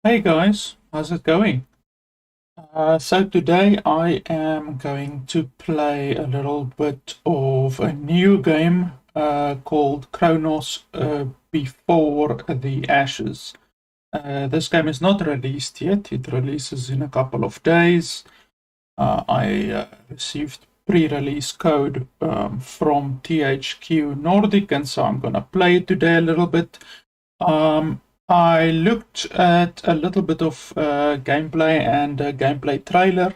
Hey guys, how's it going? So today I am going to play a little bit of a new game called Chronos Before the Ashes. This game is not released yet, it releases in a couple of days. I received pre-release code from THQ Nordic, and so I'm gonna play it today a little bit. I looked at a little bit of gameplay and a gameplay trailer,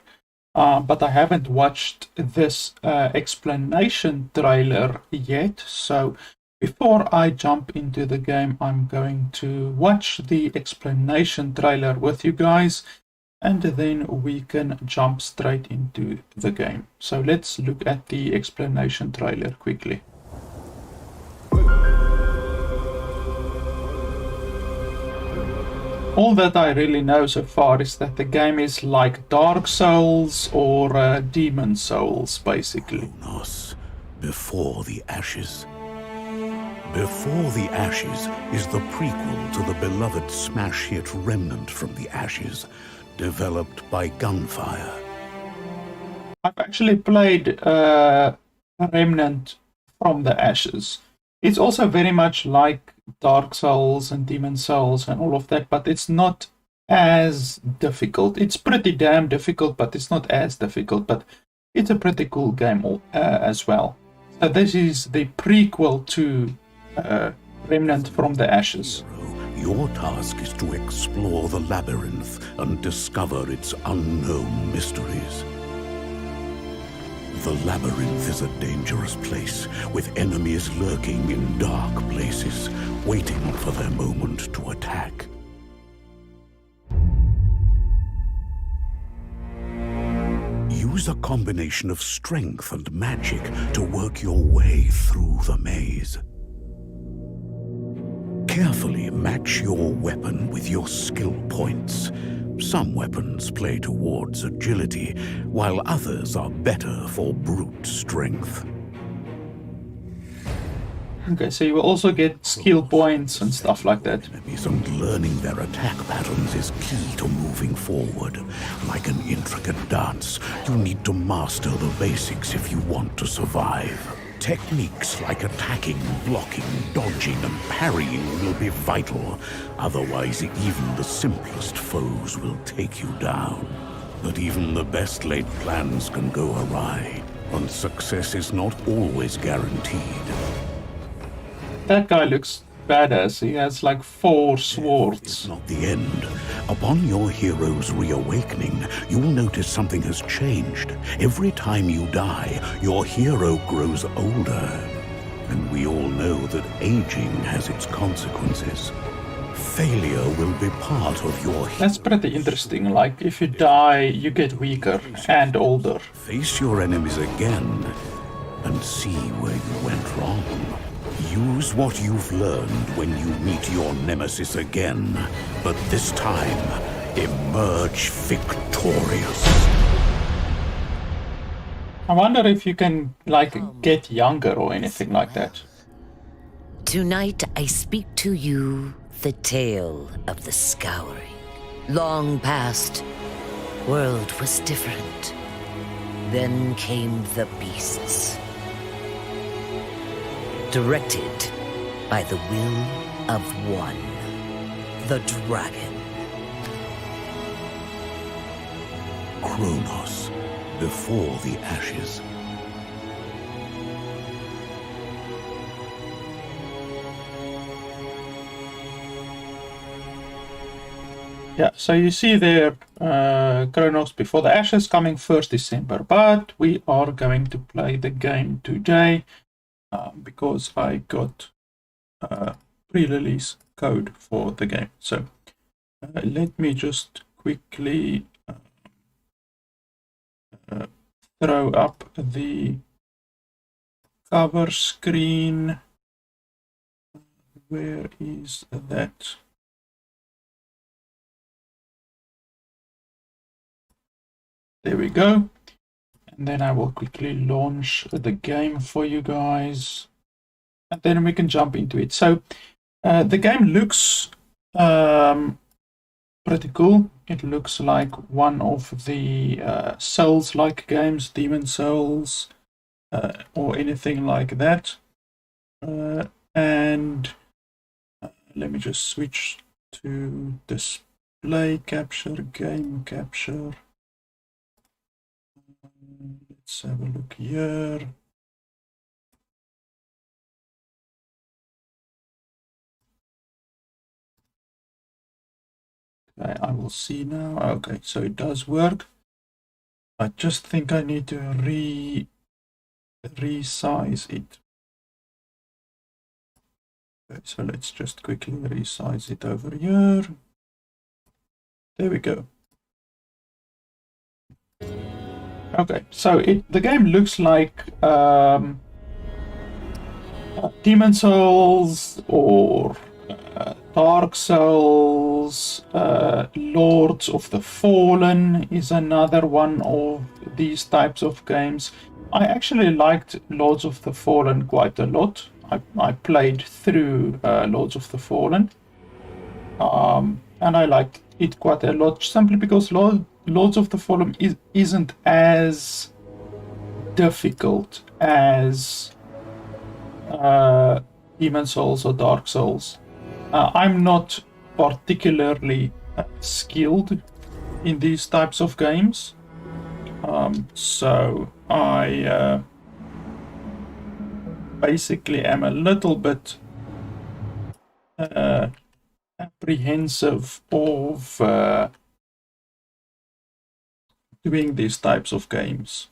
but I haven't watched this explanation trailer yet. So before I jump into the game, I'm going to watch the explanation trailer with you guys, and then we can jump straight into the game. So let's look at the explanation trailer quickly. All that I really know so far is that the game is like Dark Souls or Demon Souls, basically. Chronos, Before the Ashes. Before the Ashes is the prequel to the beloved smash hit Remnant from the Ashes, developed by Gunfire. I've actually played Remnant from the Ashes. It's also very much like Dark Souls and Demon Souls and all of that, but it's not as difficult. It's pretty damn difficult, but it's not as difficult, but it's a pretty cool game as well. So this is the prequel to Remnant from the Ashes. Your task is to explore the labyrinth and discover its unknown mysteries. The labyrinth is a dangerous place, with enemies lurking in dark places, waiting for their moment to attack. Use a combination of strength and magic to work your way through the maze. Carefully match your weapon with your skill points. Some weapons play towards agility, while others are better for brute strength. Okay, so you will also get skill points and stuff like that. Enemies, and learning their attack patterns is key to moving forward. Like an intricate dance, you need to master the basics if you want to survive. Techniques like attacking, blocking, dodging, and parrying will be vital. Otherwise, even the simplest foes will take you down. But even the best laid plans can go awry, and success is not always guaranteed. That guy looks badass. He has like 4 swords. It's not the end. Upon your hero's reawakening, you'll notice something has changed. Every time you die, your hero grows older. And we all know that aging has its consequences. Failure will be part of your... That's pretty interesting. Like, if you die, you get weaker and older. Face your enemies again and see where you went wrong. Use what you've learned when you meet your nemesis again, but this time, emerge victorious. I wonder if you can, like, get younger or anything like that. Tonight I speak to you the tale of the Scouring. Long past, world was different. Then came the beasts. Directed by the will of one, the dragon. Chronos, Before the Ashes. Yeah, so you see there, Chronos Before the Ashes coming 1st December, but we are going to play the game today because I got pre-release code for the game. So let me just quickly throw up the cover screen. Where is that? There we go. And then I will quickly launch the game for you guys. And then we can jump into it. So the game looks pretty cool. It looks like one of the Souls-like games, Demon Souls, or anything like that. And let me just switch to display capture, game capture. Let's have a look here. Okay, I will see now. Okay, so it does work. I just think I need to resize it. Okay, so let's just quickly resize it over here. There we go. Okay, so the game looks like Demon Souls or Dark Souls. Lords of the Fallen is another one of these types of games. I actually liked Lords of the Fallen quite a lot. I played through Lords of the Fallen, and I liked it quite a lot simply because Lords of the Fallen isn't as difficult as Demon Souls or Dark Souls. I'm not particularly skilled in these types of games, so I basically am a little bit apprehensive of doing these types of games.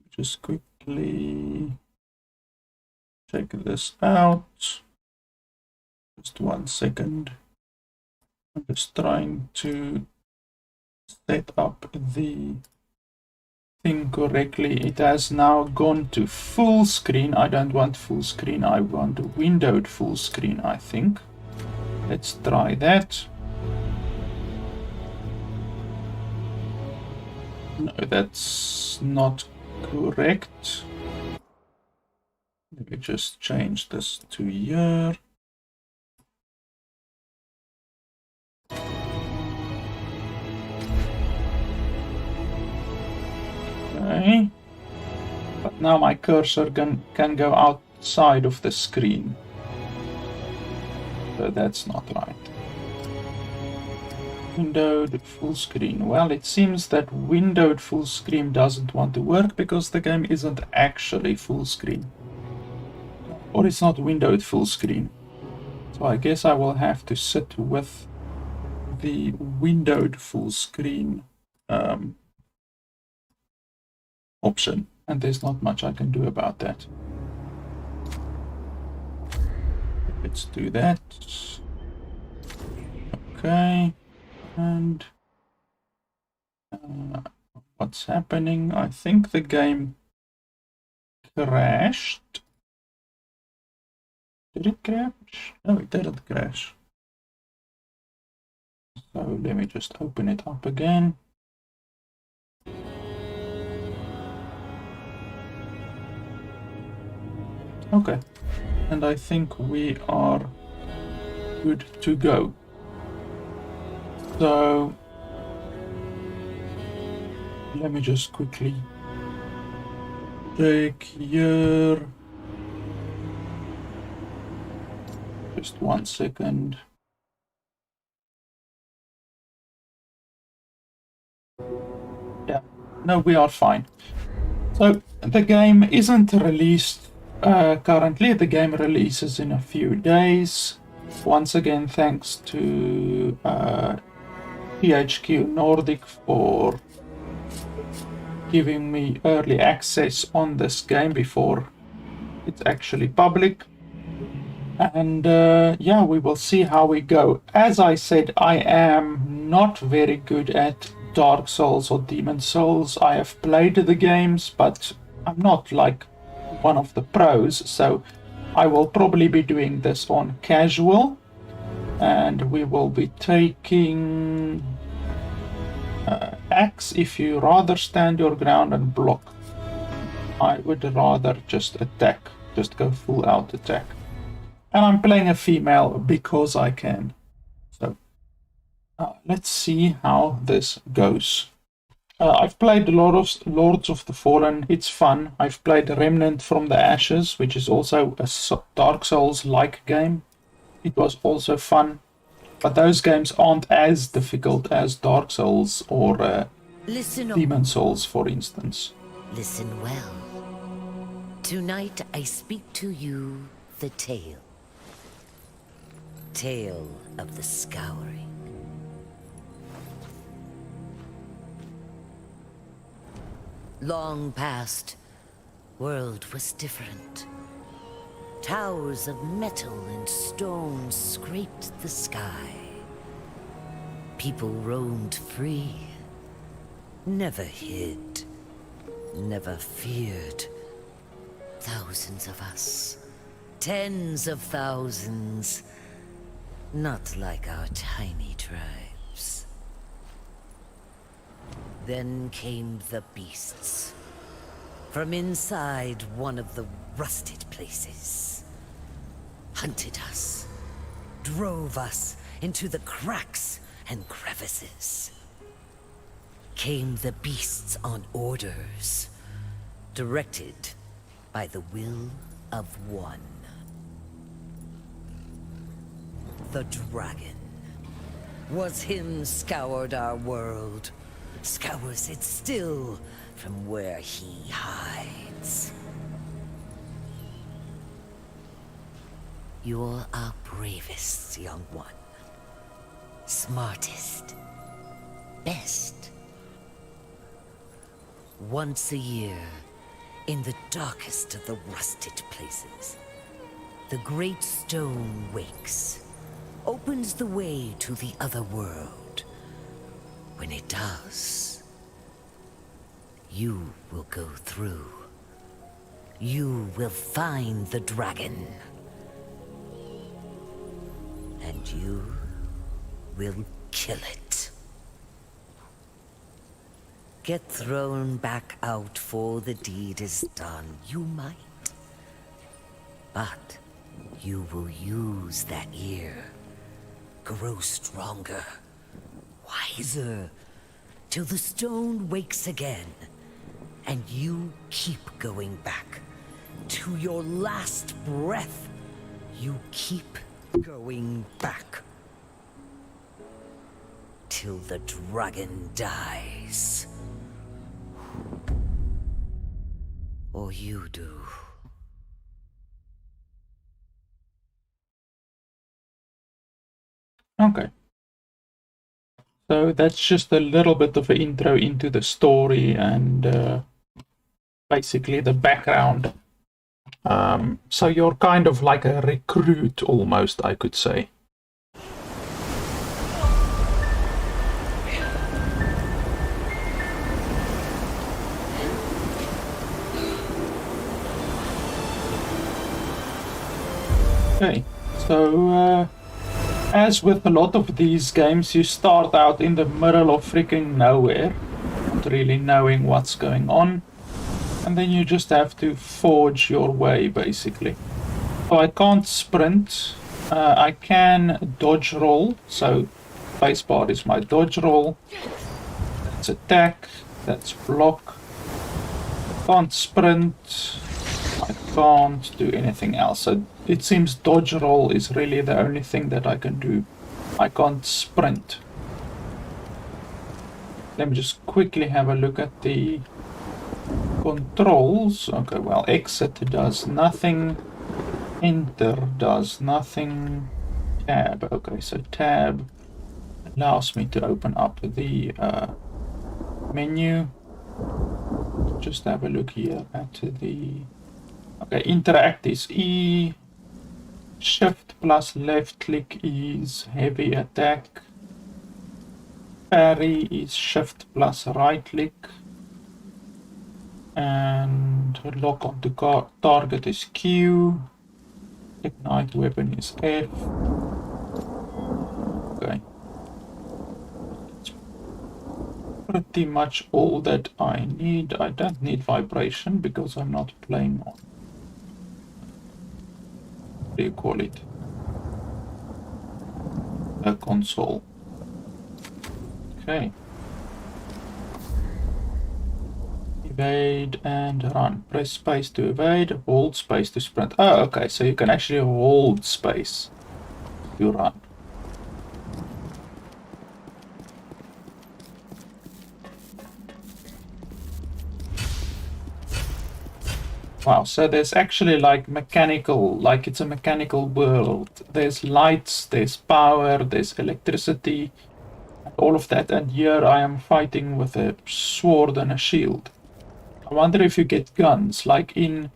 Just quickly check this out. Just 1 second. I'm just trying to set up the thing correctly. It has now gone to full screen. I don't want full screen. I want windowed full screen, I think. Let's try that. No, that's not correct. Let me just change this to here. Okay. But now my cursor can go outside of the screen. So that's not right. Windowed full screen. Well, it seems that windowed full screen doesn't want to work because the game isn't actually full screen. Or it's not windowed full screen. So I guess I will have to sit with the windowed full screen option, and there's not much I can do about that. Let's do that. Okay, and what's happening? I think the game crashed. Did it crash? No, it didn't crash. So let me just open it up again. Okay, and I think we are good to go. So let me just quickly check here. Just 1 second. Yeah, no, we are fine. So the game isn't released currently. The game releases in a few days. Once again, thanks to THQ Nordic for giving me early access on this game before it's actually public. And yeah, we will see how we go. As I said, I am not very good at Dark Souls or Demon Souls. I have played the games, but I'm not like one of the pros, so I will probably be doing this on casual, and we will be taking axe if you rather stand your ground and block. I would rather just attack, just go full out attack. And I'm playing a female because I can. So Let's see how this goes. I've played a lot of Lords of the Fallen. It's fun. I've played Remnant from the Ashes, which is also a Dark Souls-like game. It was also fun. But those games aren't as difficult as Dark Souls or Demon Souls, for instance. Listen well. Tonight I speak to you the tale. Tale of the Scouring. Long past, world was different. Towers of metal and stone scraped the sky. People roamed free, never hid, never feared. Thousands of us, tens of thousands, not like our tiny tribes. Then came the beasts, from inside one of the rusted places. Hunted us, drove us into the cracks and crevices. Came the beasts on orders, directed by the will of one. The dragon. Was him scoured our world, scours it still from where he hides. You're our bravest, young one. Smartest. Best. Once a year, in the darkest of the rusted places, the great stone wakes, opens the way to the other world. When it does, you will go through. You will find the dragon. And you will kill it. Get thrown back out for the deed is done, you might. But you will use that year, grow stronger, wiser, till the stone wakes again, and you keep going back. To your last breath, you keep going back. Till the dragon dies. Or you do. Okay. So that's just a little bit of an intro into the story and basically the background. So you're kind of like a recruit almost, I could say. Okay, so as with a lot of these games, you start out in the middle of freaking nowhere, not really knowing what's going on, and then you just have to forge your way, basically. So I can't sprint, I can dodge roll, so spacebar is my dodge roll, that's attack, that's block, I can't sprint, I can't do anything else. So it seems dodge roll is really the only thing that I can do. I can't sprint. Let me just quickly have a look at the controls. Okay, well, exit does nothing. Enter does nothing. Tab. Okay, so tab allows me to open up the menu. Just have a look here at the... Okay, interact is E. Shift plus left click is heavy attack. Parry is shift plus right click. And lock onto target is Q. Ignite weapon is F. Okay. That's pretty much all that I need. I don't need vibration because I'm not playing on... What do you call it? A console. Okay. Evade and run. Press space to evade, hold space to sprint. Oh, okay, so you can actually hold space to run. Wow, so there's actually like mechanical, like it's a mechanical world. There's lights, there's power, there's electricity, and all of that. And here I am fighting with a sword and a shield. I wonder if you get guns, like in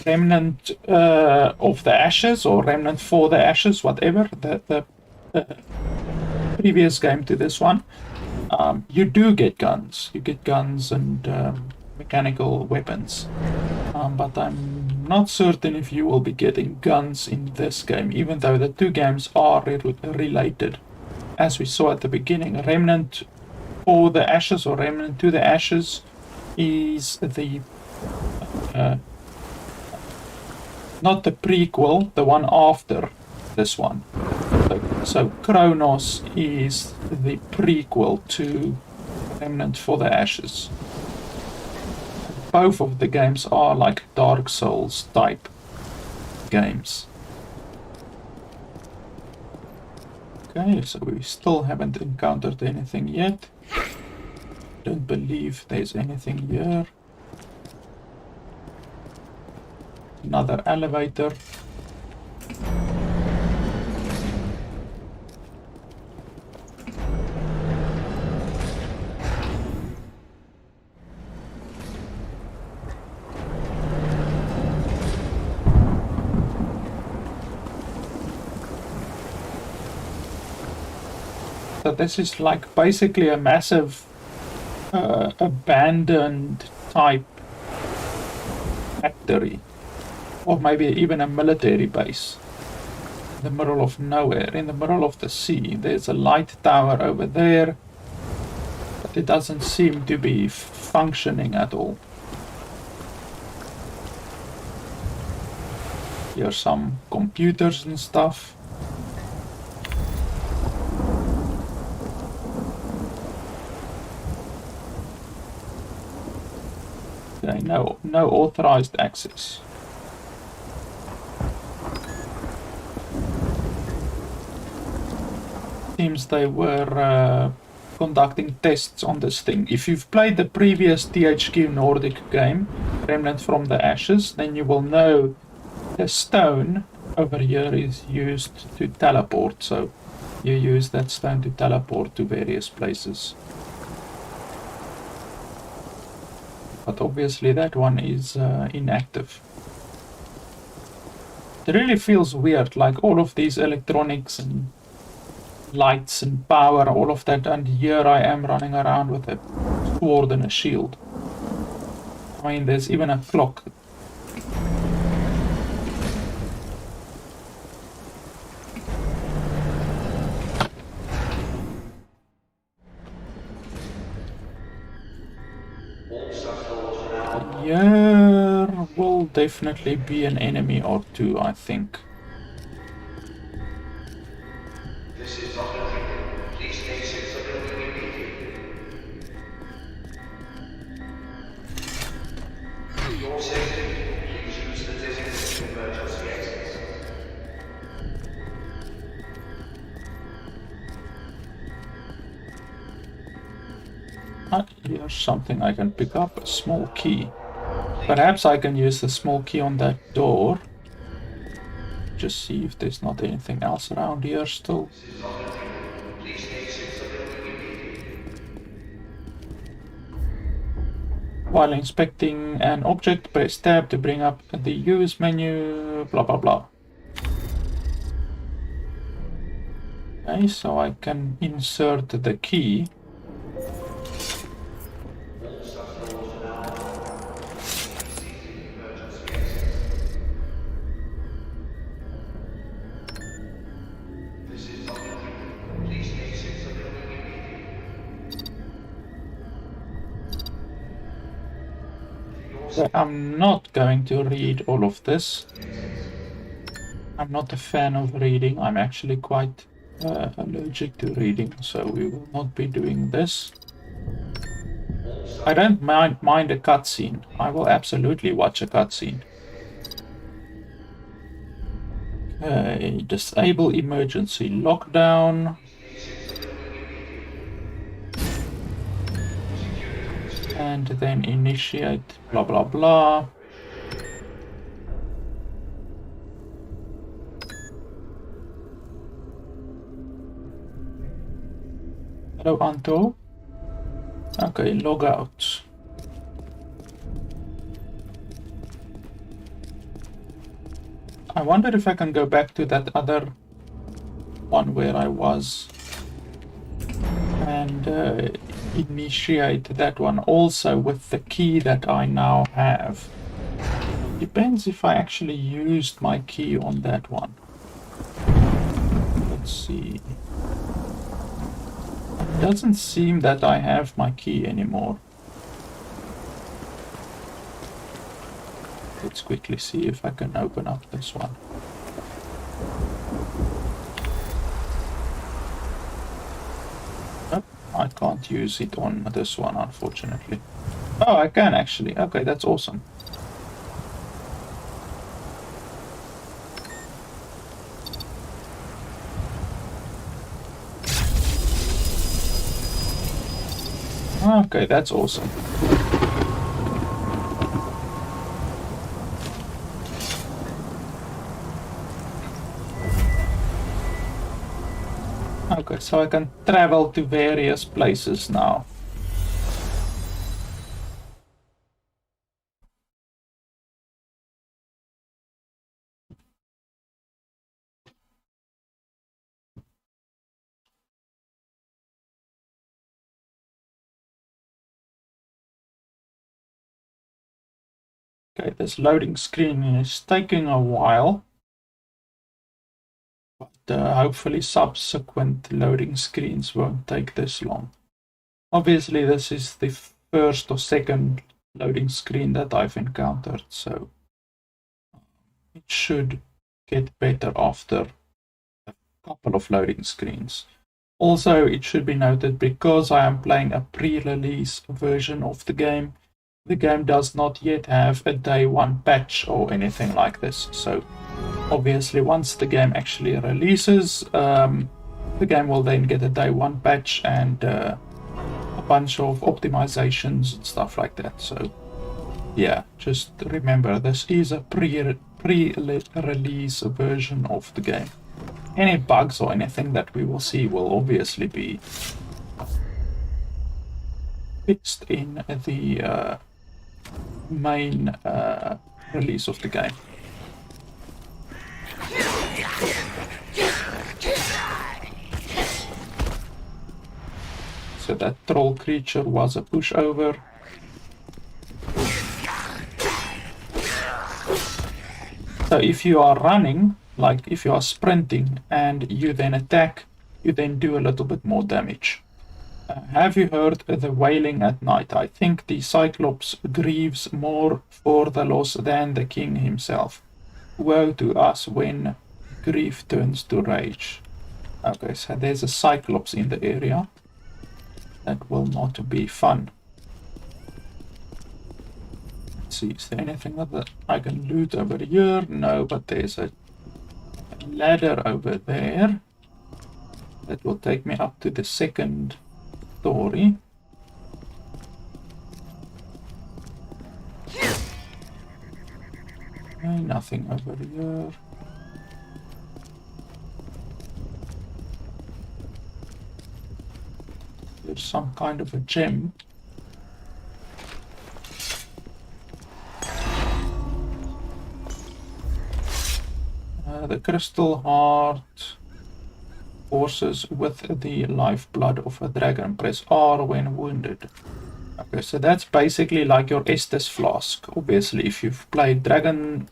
Remnant of the Ashes or Remnant for the Ashes, whatever, the previous game to this one. You do get guns. You get guns and mechanical weapons. But I'm not certain if you will be getting guns in this game, even though the two games are related. As we saw at the beginning, Remnant for the Ashes or Remnant to the Ashes is the not the prequel, the one after this one. So Chronos is the prequel to Remnant for the Ashes. Both of the games are like Dark Souls type games. Okay, so we still haven't encountered anything yet. Don't believe there's anything here. Another elevator. So this is like basically a massive abandoned type factory, or maybe even a military base in the middle of nowhere, in the middle of the sea. There's a light tower over there, but it doesn't seem to be functioning at all. Here are some computers and stuff. Okay, no authorized access. Seems they were conducting tests on this thing. If you've played the previous THQ Nordic game, Remnant from the Ashes, then you will know the stone over here is used to teleport. So you use that stone to teleport to various places. But obviously that one is inactive. It really feels weird, like all of these electronics and lights and power, all of that, and here I am running around with a sword and a shield. I mean, there's even a clock. Here will definitely be an enemy or two, I think. This is not a dream. Please exit the building immediately. For your safety, please use the designated emergency exits. Here's something I can pick up, a small key. Perhaps I can use the small key on that door. Just see if there's not anything else around here still. While inspecting an object, press tab to bring up the use menu, blah blah blah. Okay, so I can insert the key. I'm not going to read all of this. I'm not a fan of reading. I'm actually quite allergic to reading, so we will not be doing this. I don't mind a cutscene. I will absolutely watch a cutscene. Okay, disable emergency lockdown. And then initiate blah blah blah. Hello, Anto. Okay, log out. I wonder if I can go back to that other one where I was and initiate that one also with the key that I now have. Depends if I actually used my key on that one. Let's see. It doesn't seem that I have my key anymore. Let's quickly see if I can open up this one. Nope, I can't use it on this one, unfortunately. Oh, I can actually. Okay, that's awesome. Okay, that's awesome. Okay, so I can travel to various places now. Okay, this loading screen is taking a while, but hopefully subsequent loading screens won't take this long. Obviously, this is the first or second loading screen that I've encountered, so it should get better after a couple of loading screens. Also, it should be noted, because I am playing a pre-release version of the game does not yet have a day one patch or anything like this. So obviously once the game actually releases, the game will then get a day one patch and a bunch of optimizations and stuff like that. So yeah, just remember this is a pre-release version of the game. Any bugs or anything that we will see will obviously be fixed in the main release of the game. So that troll creature was a pushover. So if you are running, like if you are sprinting and you then attack, you then do a little bit more damage. Have you heard the wailing at night? I think the Cyclops grieves more for the loss than the king himself. Woe to us when grief turns to rage. Okay, so there's a Cyclops in the area. That will not be fun. Let's see, is there anything that I can loot over here? No, but there's a ladder over there. That will take me up to the second story. Okay, nothing over here. There's some kind of a gem. The crystal heart. Forces with the lifeblood of a dragon. Press R when wounded. Okay, so that's basically like your Estus flask. Obviously, if you've played Dragon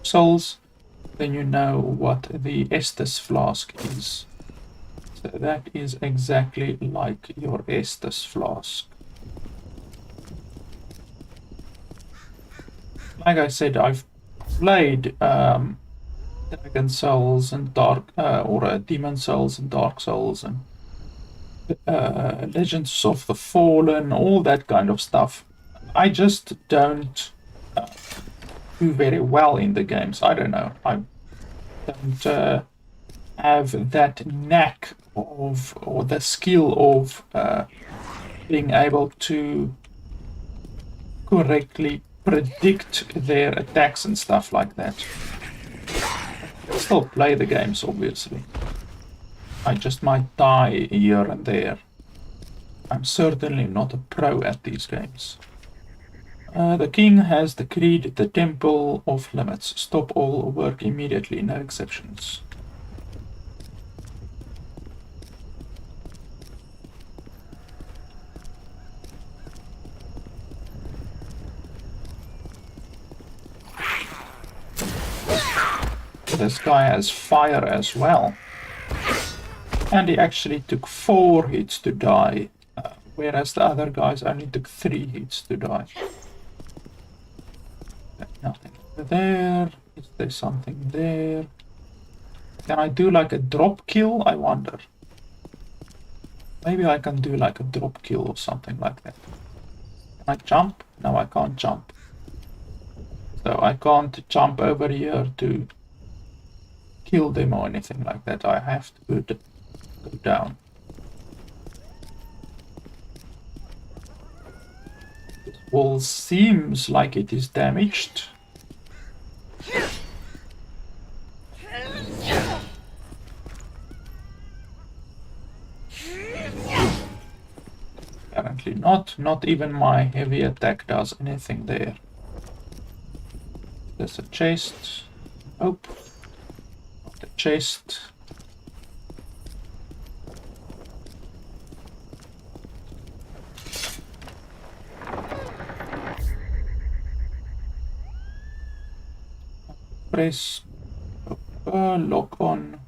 Souls, then you know what the Estus flask is. So that is exactly like your Estus flask. Like I said, I've played Dragon Souls and Dark, or Demon Souls and Dark Souls and Legends of the Fallen, all that kind of stuff. I just don't do very well in the games. I don't know. I don't have that knack of, or the skill of being able to correctly predict their attacks and stuff like that. I still play the games, obviously. I just might die here and there. I'm certainly not a pro at these games. The king has decreed the Temple of Limits. Stop all work immediately, no exceptions. This guy has fire as well. And he actually took 4 hits to die, whereas the other guys only took 3 hits to die. Nothing over there. Is there something there? Can I do like a drop kill? I wonder. Maybe I can do like a drop kill or something like that. Can I jump? No, I can't jump. So I can't jump over here to kill them or anything like that. I have to go down. This wall seems like it is damaged. Apparently not. Not even my heavy attack does anything there. There's a chest. Nope. Not a chest. Press lock on.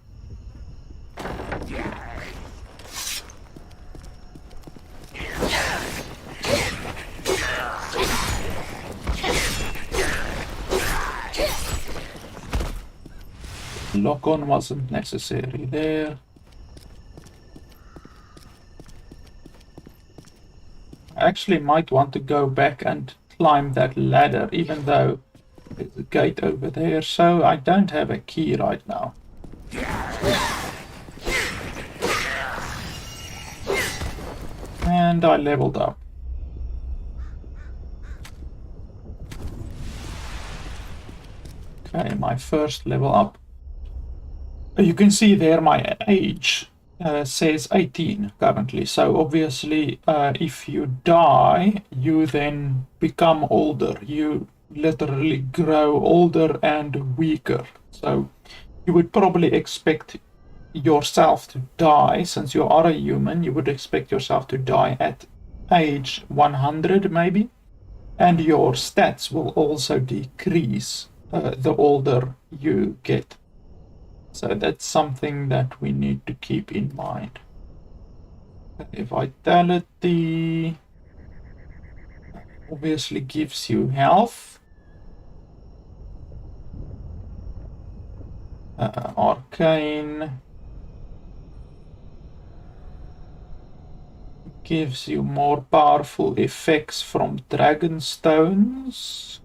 Lock on wasn't necessary there. I actually might want to go back and climb that ladder, even though there's a gate over there, so I don't have a key right now. And I leveled up. Okay, my first level up. You can see there my age says 18 currently, so obviously if you die, you then become older. You literally grow older and weaker. So you would probably expect yourself to die, since you are a human, you would expect yourself to die at age 100 maybe, and your stats will also decrease the older you get. So that's something that we need to keep in mind. Vitality obviously gives you health. Arcane gives you more powerful effects from dragon stones.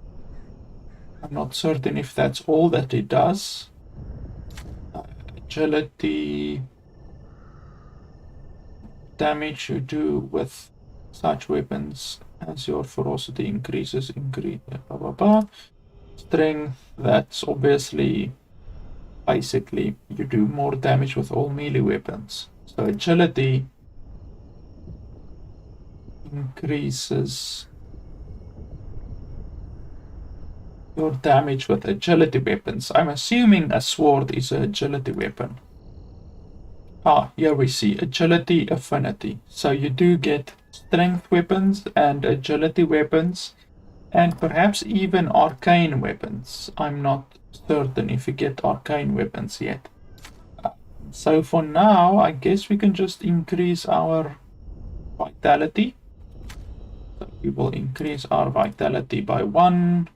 I'm not certain if that's all that it does. Agility, damage you do with such weapons as your ferocity increases, blah blah blah. Strength, that's obviously basically you do more damage with all melee weapons. So agility increases your damage with agility weapons. I'm assuming a sword is an agility weapon. Ah, here we see agility affinity. So you do get strength weapons and agility weapons, and perhaps even arcane weapons. I'm not certain if you get arcane weapons yet. So for now, I guess we can just increase our vitality. So we will increase our vitality by 1.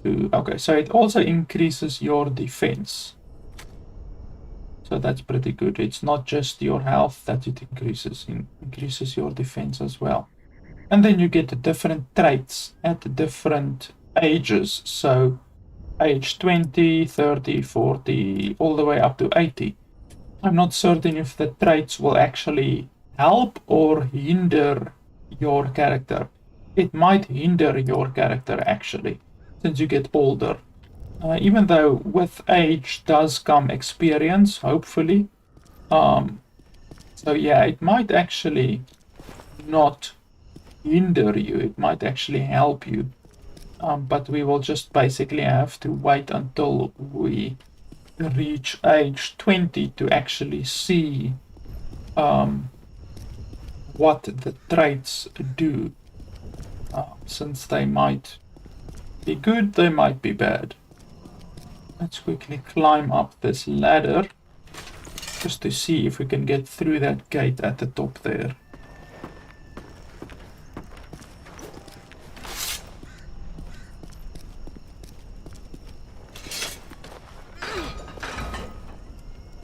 to... Okay, so it also increases your defense. So that's pretty good. It's not just your health that it increases. It increases your defense as well. And then you get different traits at different ages. So age 20, 30, 40, all the way up to 80. I'm not certain if the traits will actually help or hinder your character. It might hinder your character actually, since you get older. Even though with age does come experience, hopefully. So yeah, it might actually not hinder you, it might actually help you. But we will just basically have to wait until we reach age 20 to actually see what the traits do. Since they might be good, they might be bad. Let's quickly climb up this ladder just to see if we can get through that gate at the top there.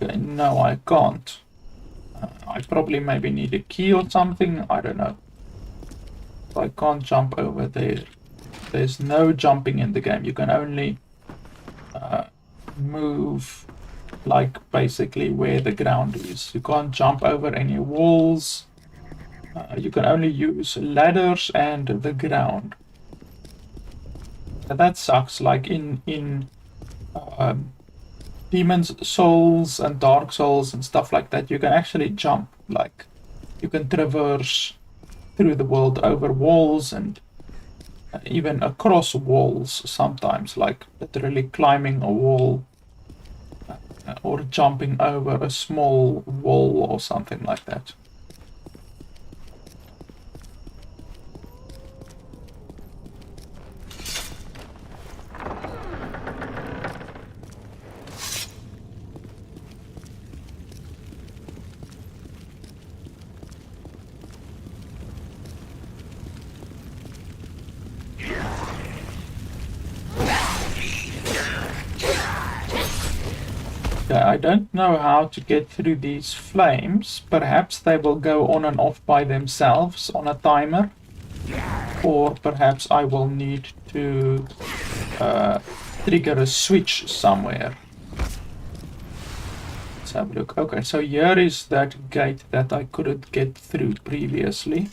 Okay, no, I can't. I probably maybe need a key or something, I don't know. So I can't jump over there. There's no jumping in the game. You can only move like basically where the ground is. You can't jump over any walls. You can only use ladders and the ground. And that sucks. Like in Demon's Souls and Dark Souls and stuff like that, you can actually jump. Like you can traverse through the world over walls and even across walls sometimes, like literally climbing a wall or jumping over a small wall or something like that. I don't know how to get through these flames. Perhaps they will go on and off by themselves on a timer. Or perhaps I will need to trigger a switch somewhere. Let's have a look. Okay, so here is that gate that I couldn't get through previously.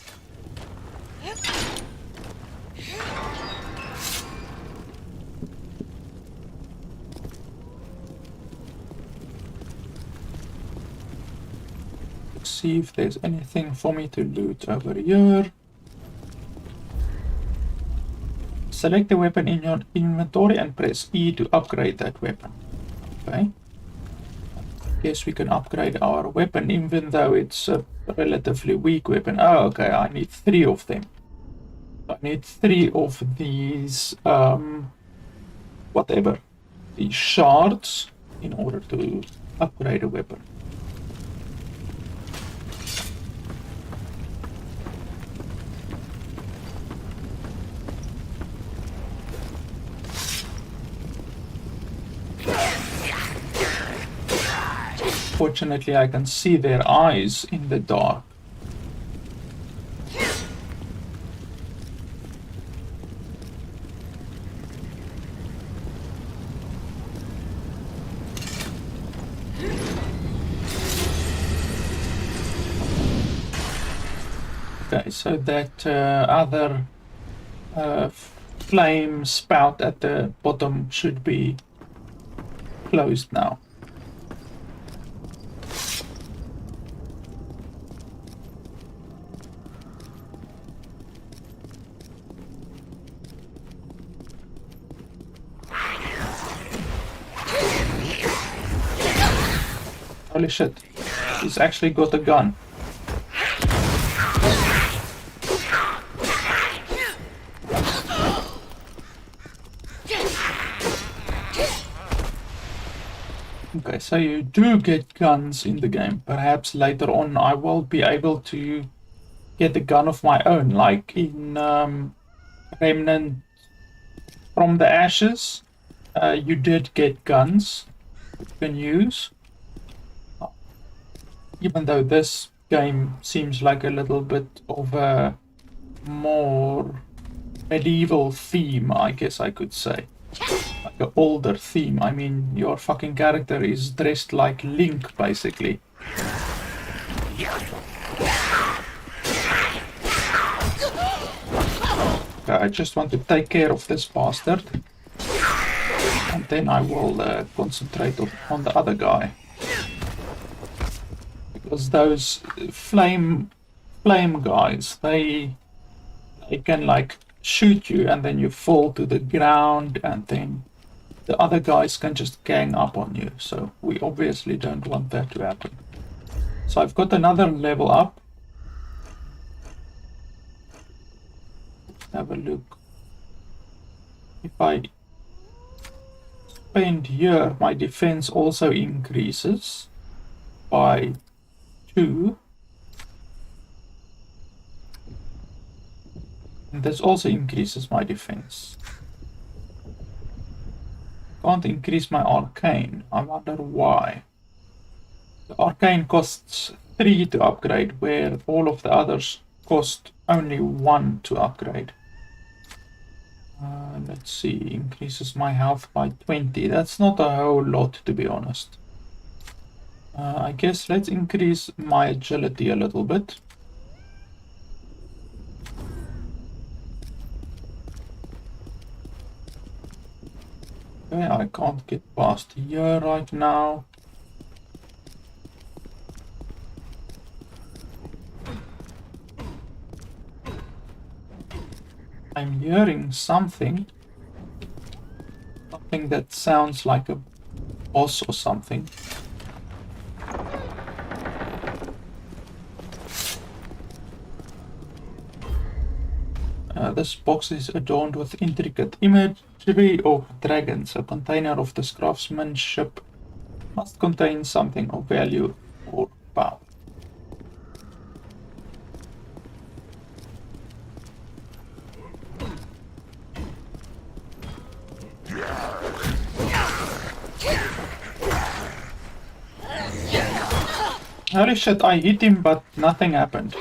See if there's anything for me to loot over here. Select the weapon in your inventory and press E to upgrade that weapon. Okay. Yes, we can upgrade our weapon even though it's a relatively weak weapon. Oh, okay, I need 3 of them. I need 3 of these, whatever, these shards in order to upgrade a weapon. Fortunately, I can see their eyes in the dark. Okay, so that other flame spout at the bottom should be closed now. Holy shit, he's actually got a gun. Okay, so you do get guns in the game. Perhaps later on I will be able to get a gun of my own, like in Remnant from the ashes, you did get guns you can use. Even though this game seems like a little bit of a more medieval theme, I guess I could say. Like an older theme. I mean, your fucking character is dressed like Link, basically. Okay, I just want to take care of this bastard. And then I will concentrate on the other guy. Because those flame guys, they can like shoot you and then you fall to the ground and then the other guys can just gang up on you. So we obviously don't want that to happen. So I've got another level up. Have a look. If I spend here, my defense also increases by 2. And this also increases my defense. Can't increase my arcane. I wonder why. The arcane costs 3 to upgrade, where all of the others cost only 1 to upgrade. Let's see, increases my health by 20. That's not a whole lot, to be honest. I guess let's increase my agility a little bit. Okay, I can't get past here right now. I'm hearing something. Something that sounds like a boss or something. This box is adorned with intricate imagery of dragons. A container of this craftsmanship must contain something of value or power. Holy shit, I hit him, but nothing happened.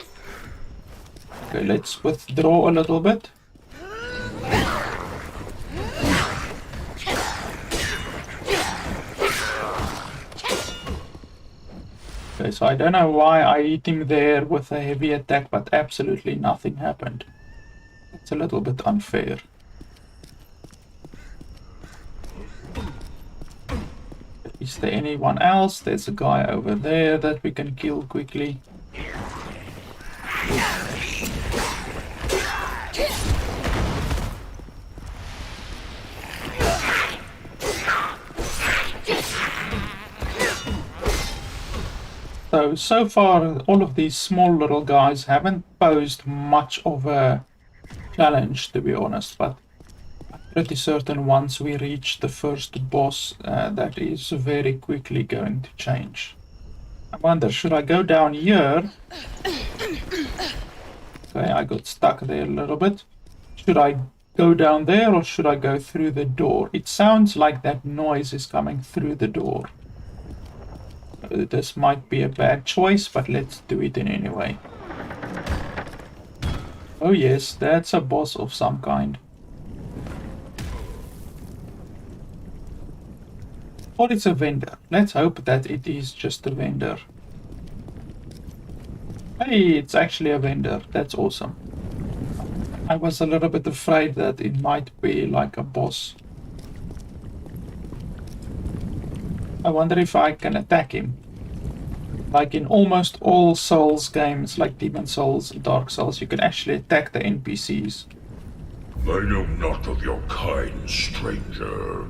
Okay, let's withdraw a little bit. Okay, so I don't know why I hit him there with a heavy attack, but absolutely nothing happened. It's a little bit unfair. Is there anyone else? There's a guy over there that we can kill quickly. So far, all of these small little guys haven't posed much of a challenge, to be honest, but I'm pretty certain once we reach the first boss, that is very quickly going to change. I wonder, should I go down here? Okay, I got stuck there a little bit. Should I go down there or should I go through the door? It sounds like that noise is coming through the door. This might be a bad choice, but let's do it in any way. Oh yes, that's a boss of some kind. Or it's a vendor. Let's hope that it is just a vendor. Hey, it's actually a vendor. That's awesome. I was a little bit afraid that it might be like a boss. I wonder if I can attack him. Like in almost all Souls games, like Demon Souls, Dark Souls, you can actually attack the NPCs. I know not of your kind, stranger.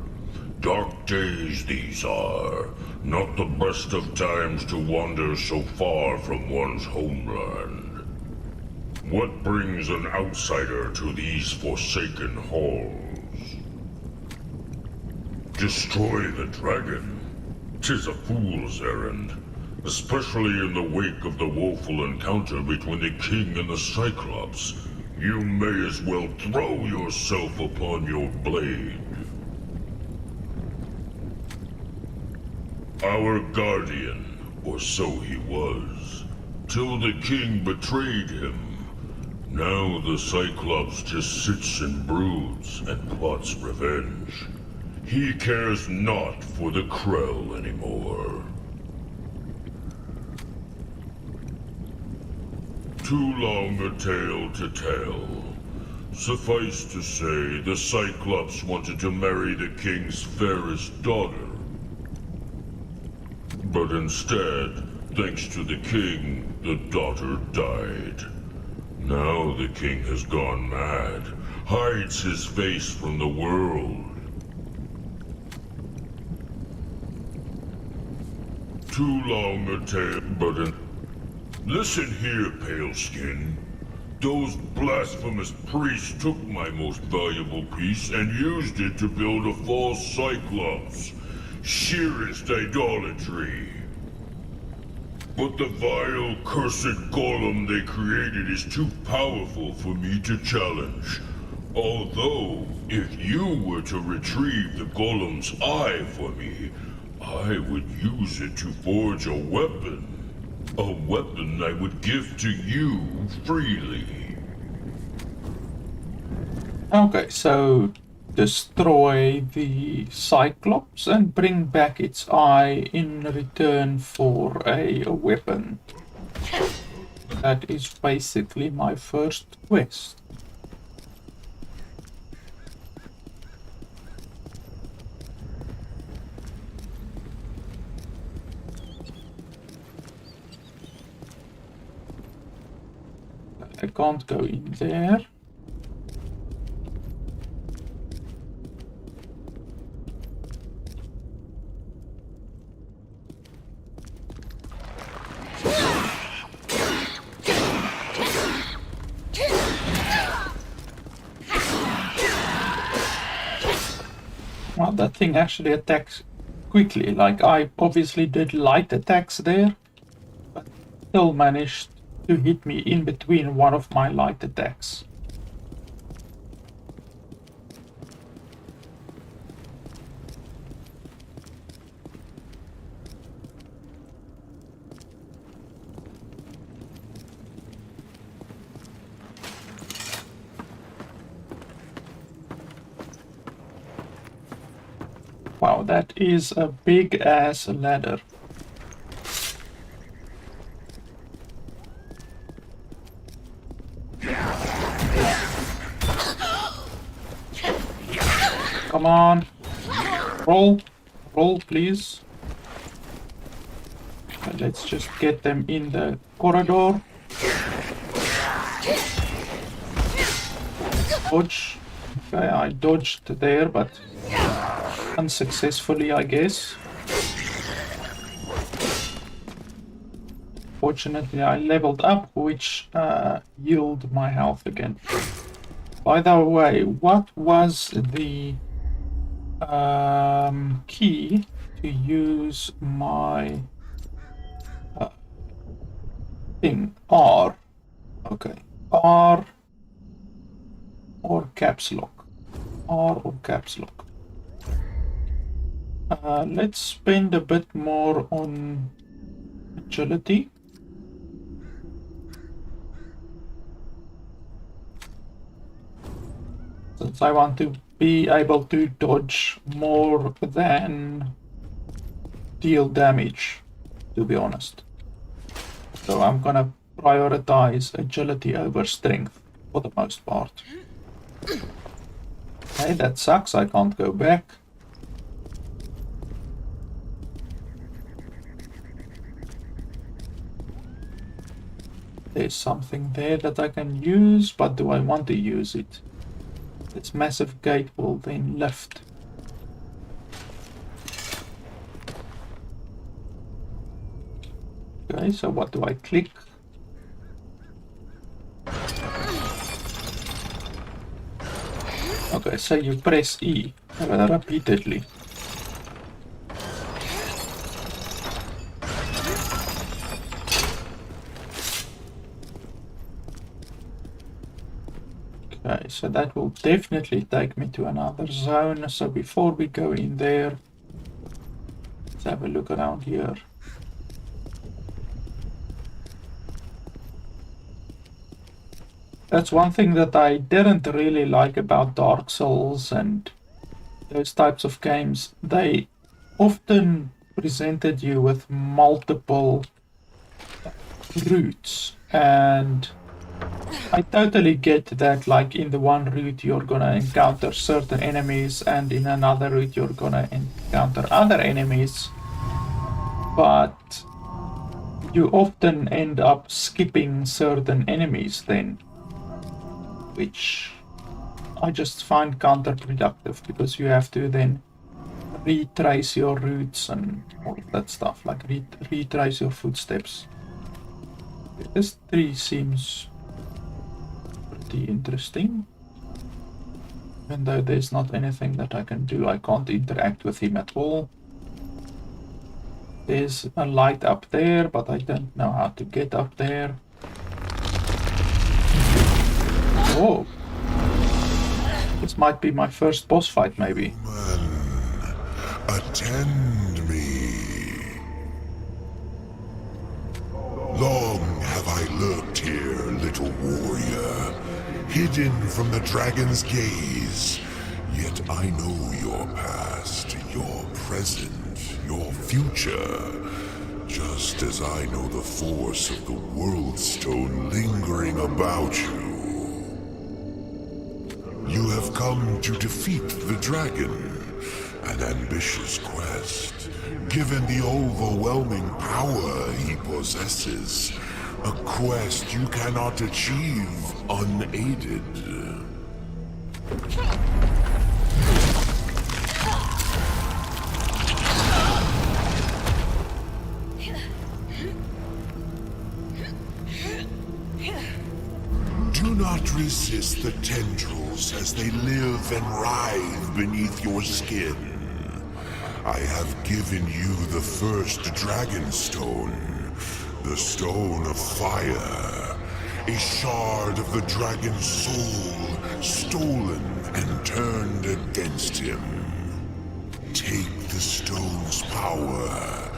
Dark days these are, not the best of times to wander so far from one's homeland. What brings an outsider to these forsaken halls? Destroy the dragon. 'Tis a fool's errand, especially in the wake of the woeful encounter between the king and the Cyclops. You may as well throw yourself upon your blade. Our guardian, or so he was, till the king betrayed him. Now the Cyclops just sits and broods and plots revenge. He cares not for the Krell anymore. Too long a tale to tell. Suffice to say, the Cyclops wanted to marry the king's fairest daughter. But instead, thanks to the king, the daughter died. Now the king has gone mad, hides his face from the world. Too long a tale, but listen here, Paleskin. Those blasphemous priests took my most valuable piece and used it to build a false Cyclops. Sheerest idolatry. But the vile, cursed golem they created is too powerful for me to challenge. Although, if you were to retrieve the golem's eye for me, I would use it to forge a weapon. A weapon I would give to you freely. Okay, so destroy the Cyclops and bring back its eye in return for a weapon. That is basically my first quest. I can't go in there. Well, that thing actually attacks quickly. Like, I obviously did light attacks there, but still managed to hit me in between one of my light attacks. Wow, that is a big ass ladder. Come on. Roll. Roll, please. And let's just get them in the corridor. Dodge. Okay, I dodged there, but unsuccessfully, I guess. Fortunately, I leveled up, which healed my health again. By the way, what was the key to use my thing? R. Okay. R or caps lock. R or caps lock. Let's spend a bit more on agility. Since I want to be able to dodge more than deal damage, to be honest. So I'm gonna prioritize agility over strength for the most part. Okay, that sucks, I can't go back. There's something there that I can use, but do I want to use it? This massive gate will then lift. Okay, so what do I click? Okay, so you press E repeatedly. so that will definitely take me to another zone. So before we go in there, let's have a look around here. That's one thing that I didn't really like about Dark Souls and those types of games. They often presented you with multiple routes, and I totally get that, like in the one route you're gonna encounter certain enemies and in another route you're gonna encounter other enemies, but you often end up skipping certain enemies then, which I just find counterproductive, because you have to then retrace your routes and all of that stuff, like retrace your footsteps. This tree seems pretty interesting, even though there's not anything that I can do. I can't interact with him at all. There's a light up there, but I don't know how to get up there. Oh, this might be my first boss fight, maybe. Attend me. Long have I lurked here, little warrior, hidden from the dragon's gaze. Yet I know your past, your present, your future, just as I know the force of the World Stone lingering about you. You have come to defeat the dragon. An ambitious quest, given the overwhelming power he possesses. A quest you cannot achieve unaided. Do not resist the tendrils as they live and writhe beneath your skin. I have given you the first Dragon Stone, the Stone of Fire, a shard of the dragon's soul, stolen and turned against him. Take the stone's power,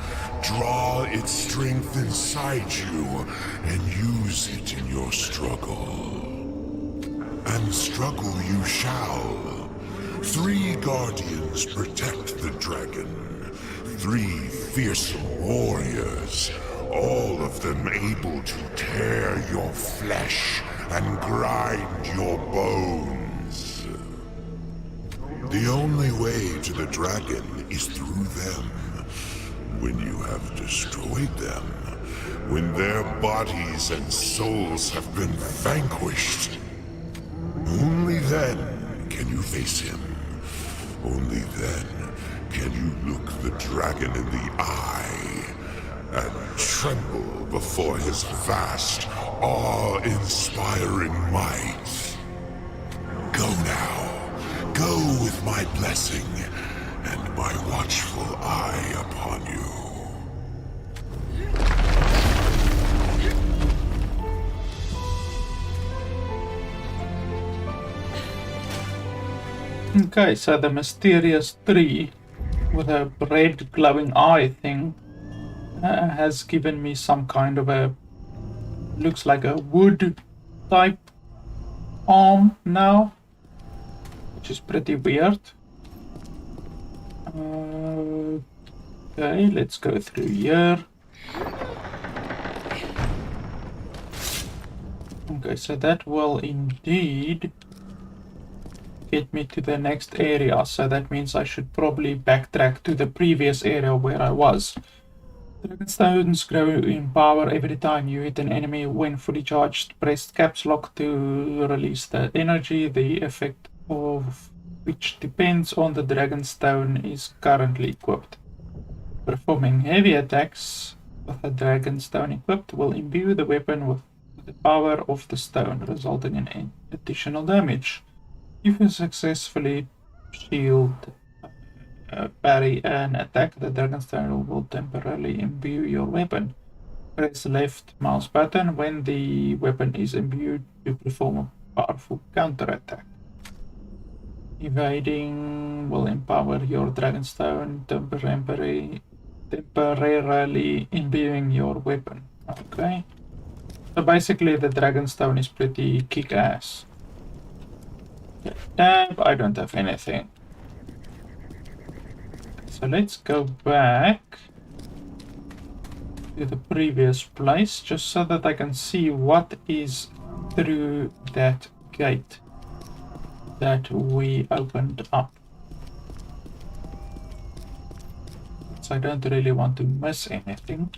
draw its strength inside you, and use it in your struggle. And struggle you shall. 3 guardians protect the dragon. 3 fearsome warriors, all of them able to tear your flesh and grind your bones. The only way to the dragon is through them. When you have destroyed them, when their bodies and souls have been vanquished, only then can you face him. Only then can you look the dragon in the eye and tremble before his vast, awe-inspiring might. Go now. Go with my blessing and my watchful eye upon you. Okay, so the mysterious tree with a red glowing eye thing has given me some kind of a, looks like a wood type arm now, which is pretty weird. Okay, let's go through here. Okay, so that will indeed get me to the next area, so that means I should probably backtrack to the previous area where I was. Dragonstones grow in power every time you hit an enemy. When fully charged, press caps lock to release the energy, the effect of which depends on the Dragonstone is currently equipped. Performing heavy attacks with a Dragonstone equipped will imbue the weapon with the power of the stone, resulting in additional damage. If you successfully shield, parry an attack, the Dragonstone will temporarily imbue your weapon. Press left mouse button when the weapon is imbued to perform a powerful counterattack. Evading will empower your Dragonstone, temporarily imbuing your weapon. Okay. So basically the Dragonstone is pretty kick-ass. Damn, I don't have anything. So let's go back to the previous place, just so that I can see what is through that gate that we opened up. So I don't really want to miss anything.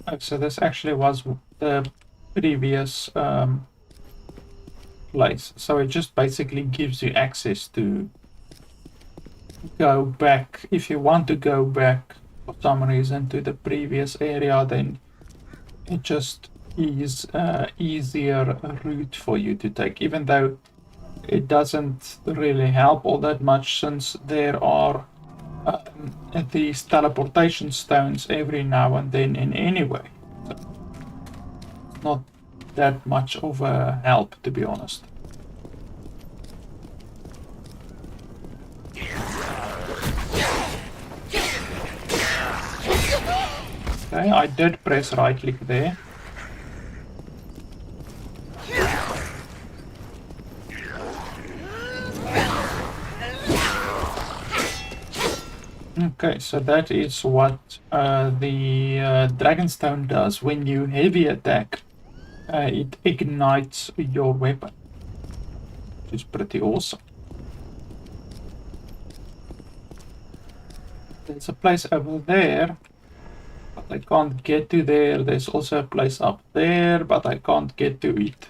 Oh, so this actually was the previous place. So it just basically gives you access to go back. If you want to go back for some reason to the previous area, then it just is easier route for you to take, even though it doesn't really help all that much, since there are these teleportation stones every now and then in any way. So not that much of a help, to be honest. Okay, I did press right click there. Okay, so that is what the Dragonstone does. When you heavy attack, it ignites your weapon, which is pretty awesome. There's a place over there, but I can't get to there. There's also a place up there, but I can't get to it.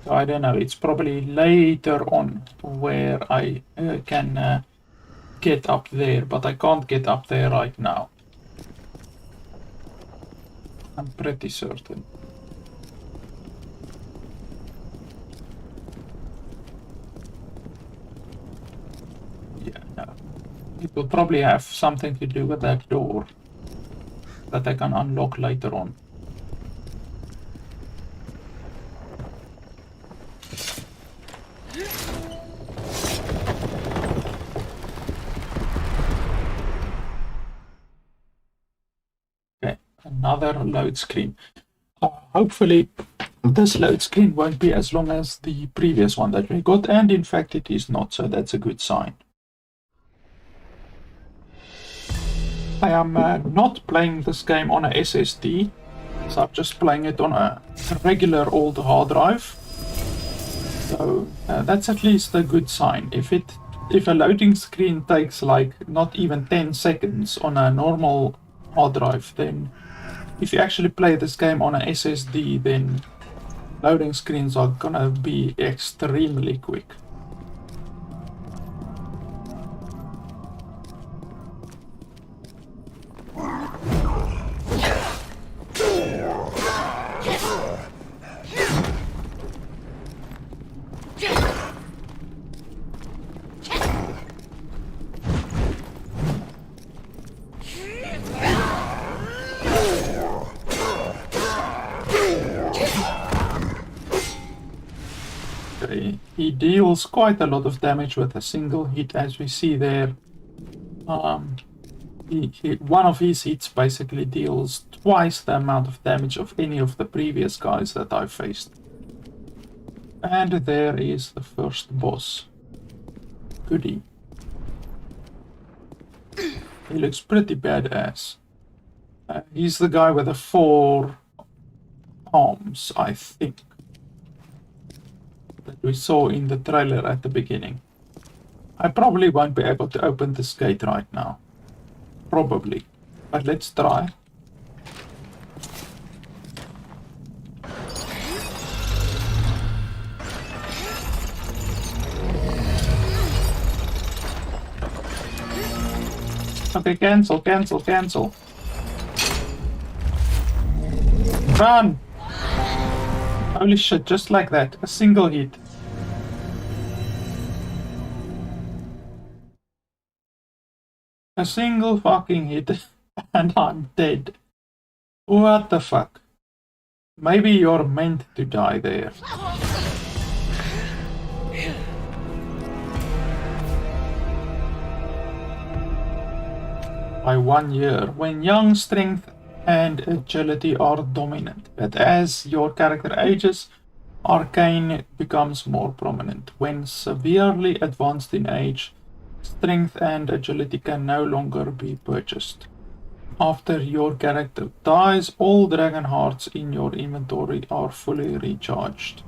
So I don't know, it's probably later on where I can get up there, but I can't get up there right now. I'm pretty certain. Yeah, no. It will probably have something to do with that door that I can unlock later on. Another load screen. Hopefully this load screen won't be as long as the previous one that we got, and in fact it is not, so that's a good sign. I am not playing this game on a SSD, so I'm just playing it on a regular old hard drive. So that's at least a good sign. If a loading screen takes like not even 10 seconds on a normal hard drive, then if you actually play this game on a SSD, then loading screens are gonna be extremely quick. He deals quite a lot of damage with a single hit, as we see there. One of his hits basically deals twice the amount of damage of any of the previous guys that I've faced. And there is the first boss. Goody. He looks pretty badass. He's the guy with the 4 arms, I think, that we saw in the trailer at the beginning. I probably won't be able to open this gate right now. Probably. But let's try. Okay, cancel, cancel, cancel. Run! Holy shit, just like that. A single hit. A single fucking hit and I'm dead. What the fuck? Maybe you're meant to die there. By 1 year, when young, strength and agility are dominant, but as your character ages, arcane becomes more prominent. When severely advanced in age, strength and agility can no longer be purchased. After your character dies, all dragon hearts in your inventory are fully recharged.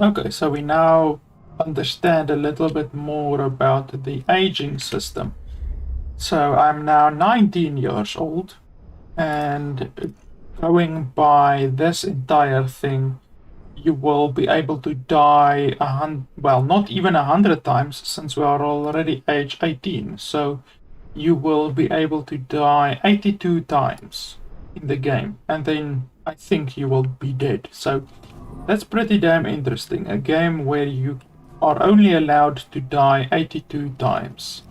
Okay, so we now understand a little bit more about the aging system. So I'm now 19 years old, and going by this entire thing, you will be able to die well, not even 100 times, since we are already age 18. So you will be able to die 82 times in the game, and then I think you will be dead. So that's pretty damn interesting. A game where you are only allowed to die 82 times.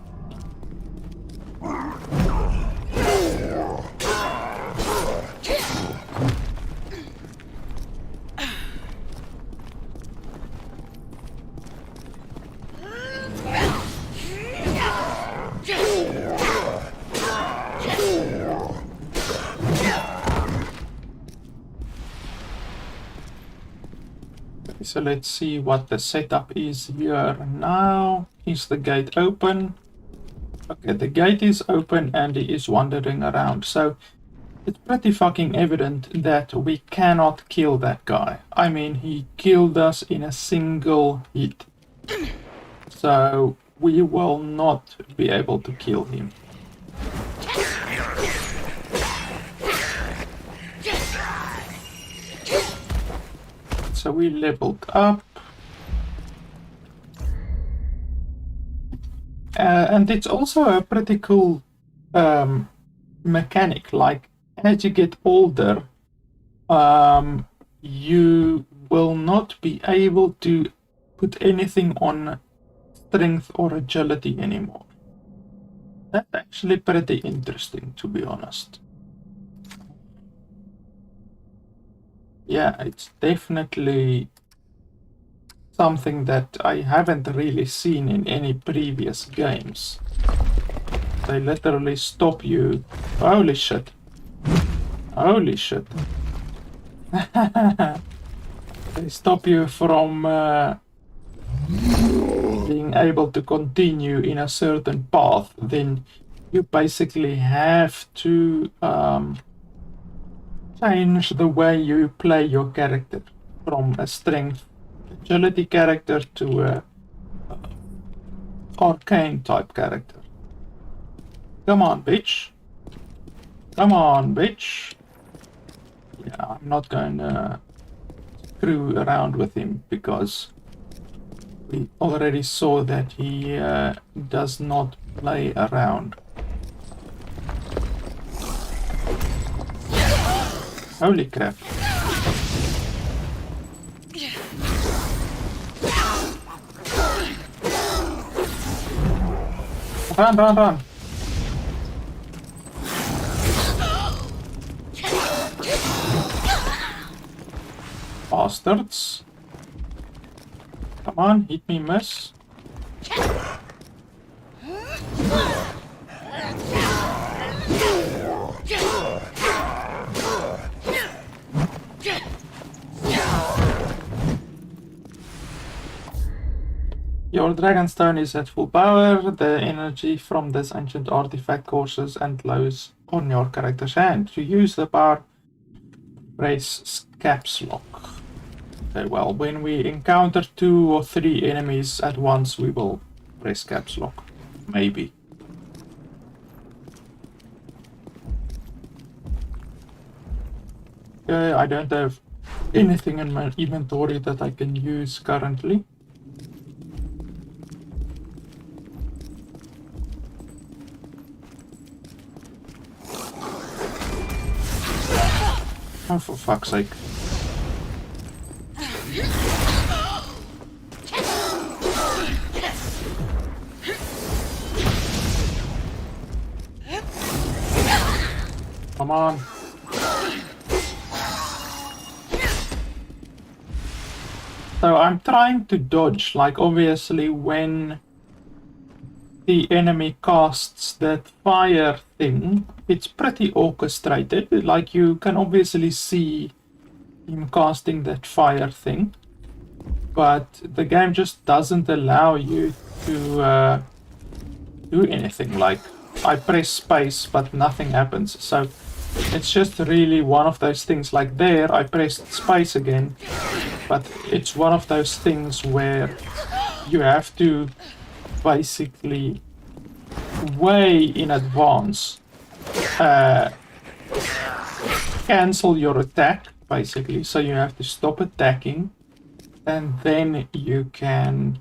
So let's see what the setup is here now. Is the gate open? Okay, the gate is open and he is wandering around. So it's pretty fucking evident that we cannot kill that guy. I mean, he killed us in a single hit. So we will not be able to kill him. So we leveled up. And it's also a pretty cool mechanic. Like, as you get older, you will not be able to put anything on strength or agility anymore. That's actually pretty interesting, to be honest. Yeah, it's definitely something that I haven't really seen in any previous games. They literally stop you. Holy shit. Holy shit. They stop you from being able to continue in a certain path. Then you basically have to change the way you play your character from a strength agility character to a arcane type character. Come on, bitch. Come on, bitch. Yeah, I'm not going to screw around with him because we already saw that he does not play around. Holy crap. Run, run, run. Bastards. Come on, hit me, miss. Your Dragonstone is at full power. The energy from this ancient artifact courses and flows on your character's hand. To use the power, press caps lock. Okay, well, when we encounter 2 or 3 enemies at once, we will press caps lock. Maybe. Okay, I don't have anything in my inventory that I can use currently. Oh, for fuck's sake. Come on. So I'm trying to dodge, like obviously when the enemy casts that fire thing, it's pretty orchestrated. Like you can obviously see him casting that fire thing, but the game just doesn't allow you to do anything. Like I press space, but nothing happens. So it's just really one of those things. Like there, I pressed space again, but it's one of those things where you have to basically way in advance cancel your attack, basically. So you have to stop attacking, and then you can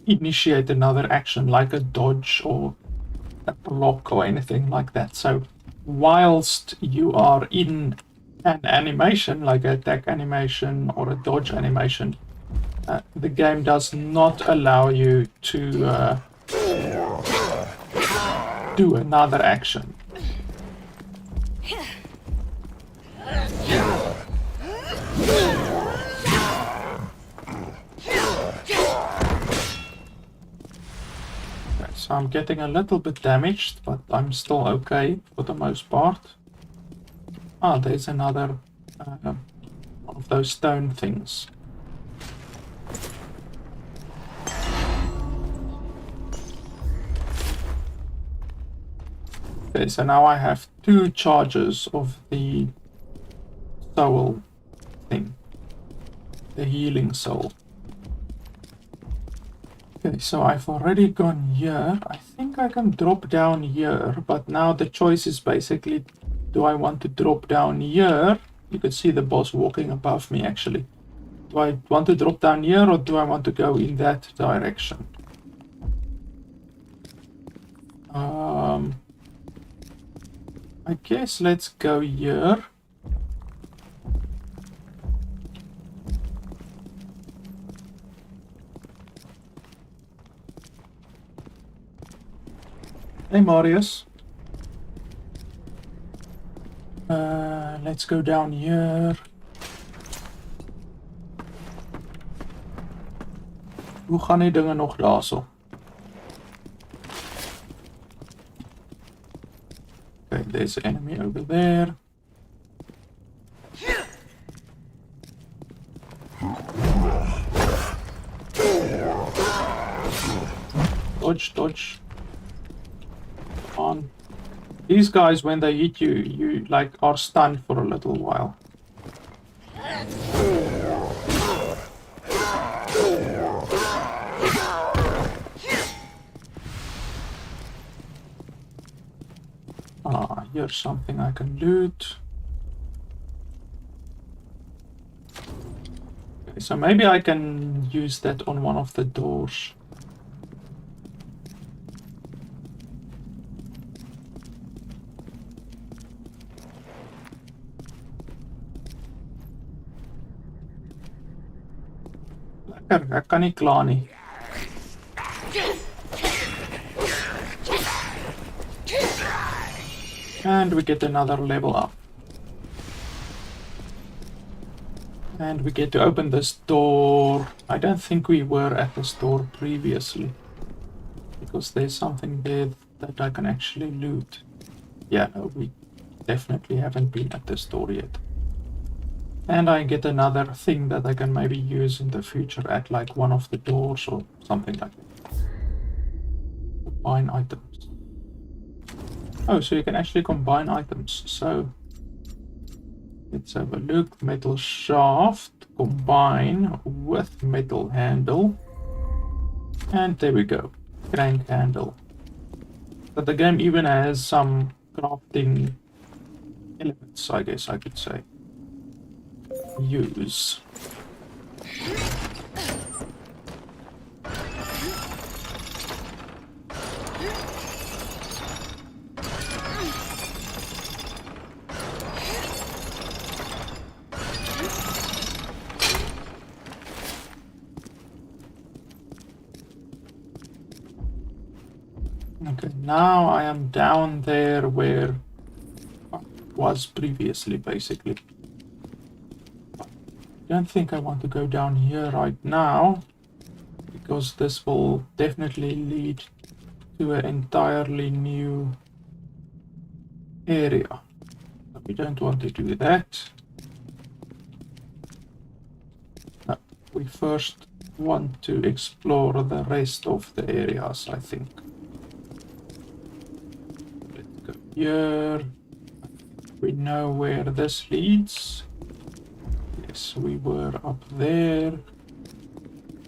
initiate another action like a dodge or a block or anything like that. So whilst you are in an animation, like an attack animation or a dodge animation, the game does not allow you to do another action. Okay, so I'm getting a little bit damaged, but I'm still okay for the most part. Ah, there's another one of those stone things. Okay, so now I have 2 charges of the soul thing, the healing soul. Okay, so I've already gone here. I think I can drop down here, but now the choice is basically, do I want to drop down here? You can see the boss walking above me actually. Do I want to drop down here or do I want to go in that direction? I guess let's go here. Hey Marius. Let's go down here. Hoe gaan die dinge nog daarso? Okay, there's an enemy over there. Dodge, dodge. Come on. These guys, when they hit you, you like are stunned for a little while. Ah, here's something I can loot. Okay, so maybe I can use that on one of the doors. Lekker, ek kan nie kla nie. And we get another level up. And we get to open this door. I don't think we were at this door previously, because there's something there that I can actually loot. Yeah, no, we definitely haven't been at this door yet. And I get another thing that I can maybe use in the future at like one of the doors or something like that. Combine items. Oh, so you can actually combine items. So let's have a look. Metal shaft, combine with metal handle. And there we go. Crank handle. But the game even has some crafting elements, I guess I could say. Use. Okay, now I am down there where was previously, basically. I don't think I want to go down here right now, because this will definitely lead to an entirely new area. So we don't want to do that. No, we first want to explore the rest of the areas, I think. Let's go here. We know where this leads. Yes, we were up there,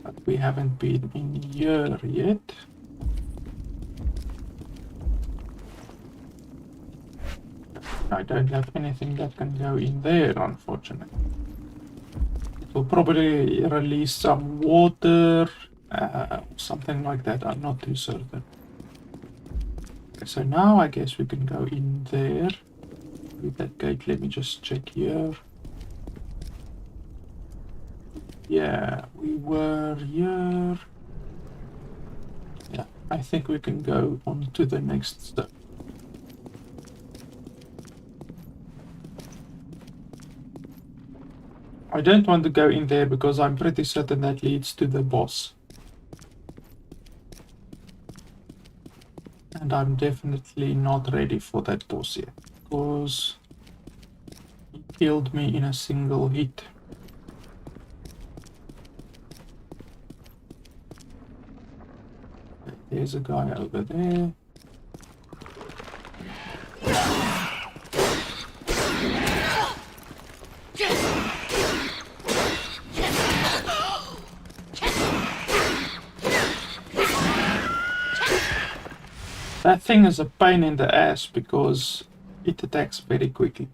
but we haven't been in here yet. I don't have anything that can go in there, unfortunately. It will probably release some water, something like that. I'm not too certain. Okay, so now I guess we can go in there. With that gate, let me just check here. Yeah, we were here. Yeah, I think we can go on to the next step. I don't want to go in there because I'm pretty certain that leads to the boss. And I'm definitely not ready for that boss yet, because he killed me in a single hit. There's a guy over there. That thing is a pain in the ass because it attacks very quickly.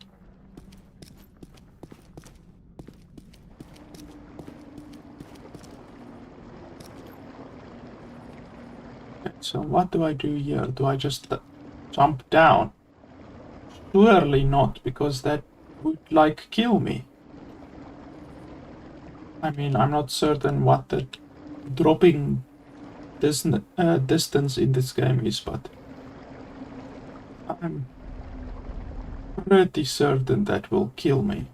Okay, so what do I do here? Do I just jump down? Surely not, because that would like kill me. I mean, I'm not certain what the dropping distance in this game is, but I'm pretty certain that will kill me.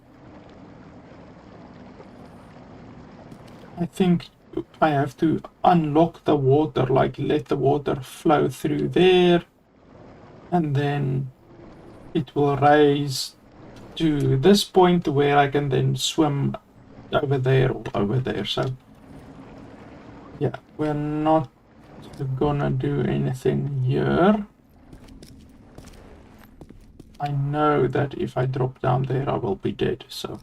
I think I have to unlock the water, like let the water flow through there, and then it will raise to this point where I can then swim over there or over there. So yeah, we're not gonna do anything here. I know that if I drop down there I will be dead, so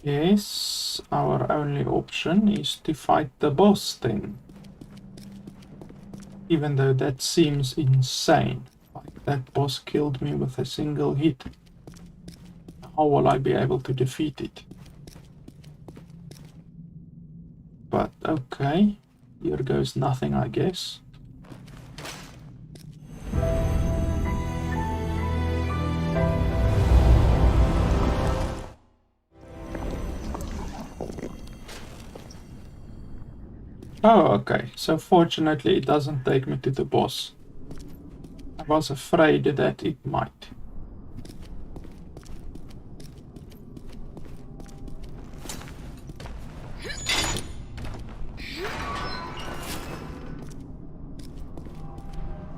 yes, our only option is to fight the boss thing. Even though that seems insane. Like, that boss killed me with a single hit. How will I be able to defeat it? But okay, here goes nothing, I guess. Oh, okay, so fortunately it doesn't take me to the boss. I was afraid that it might.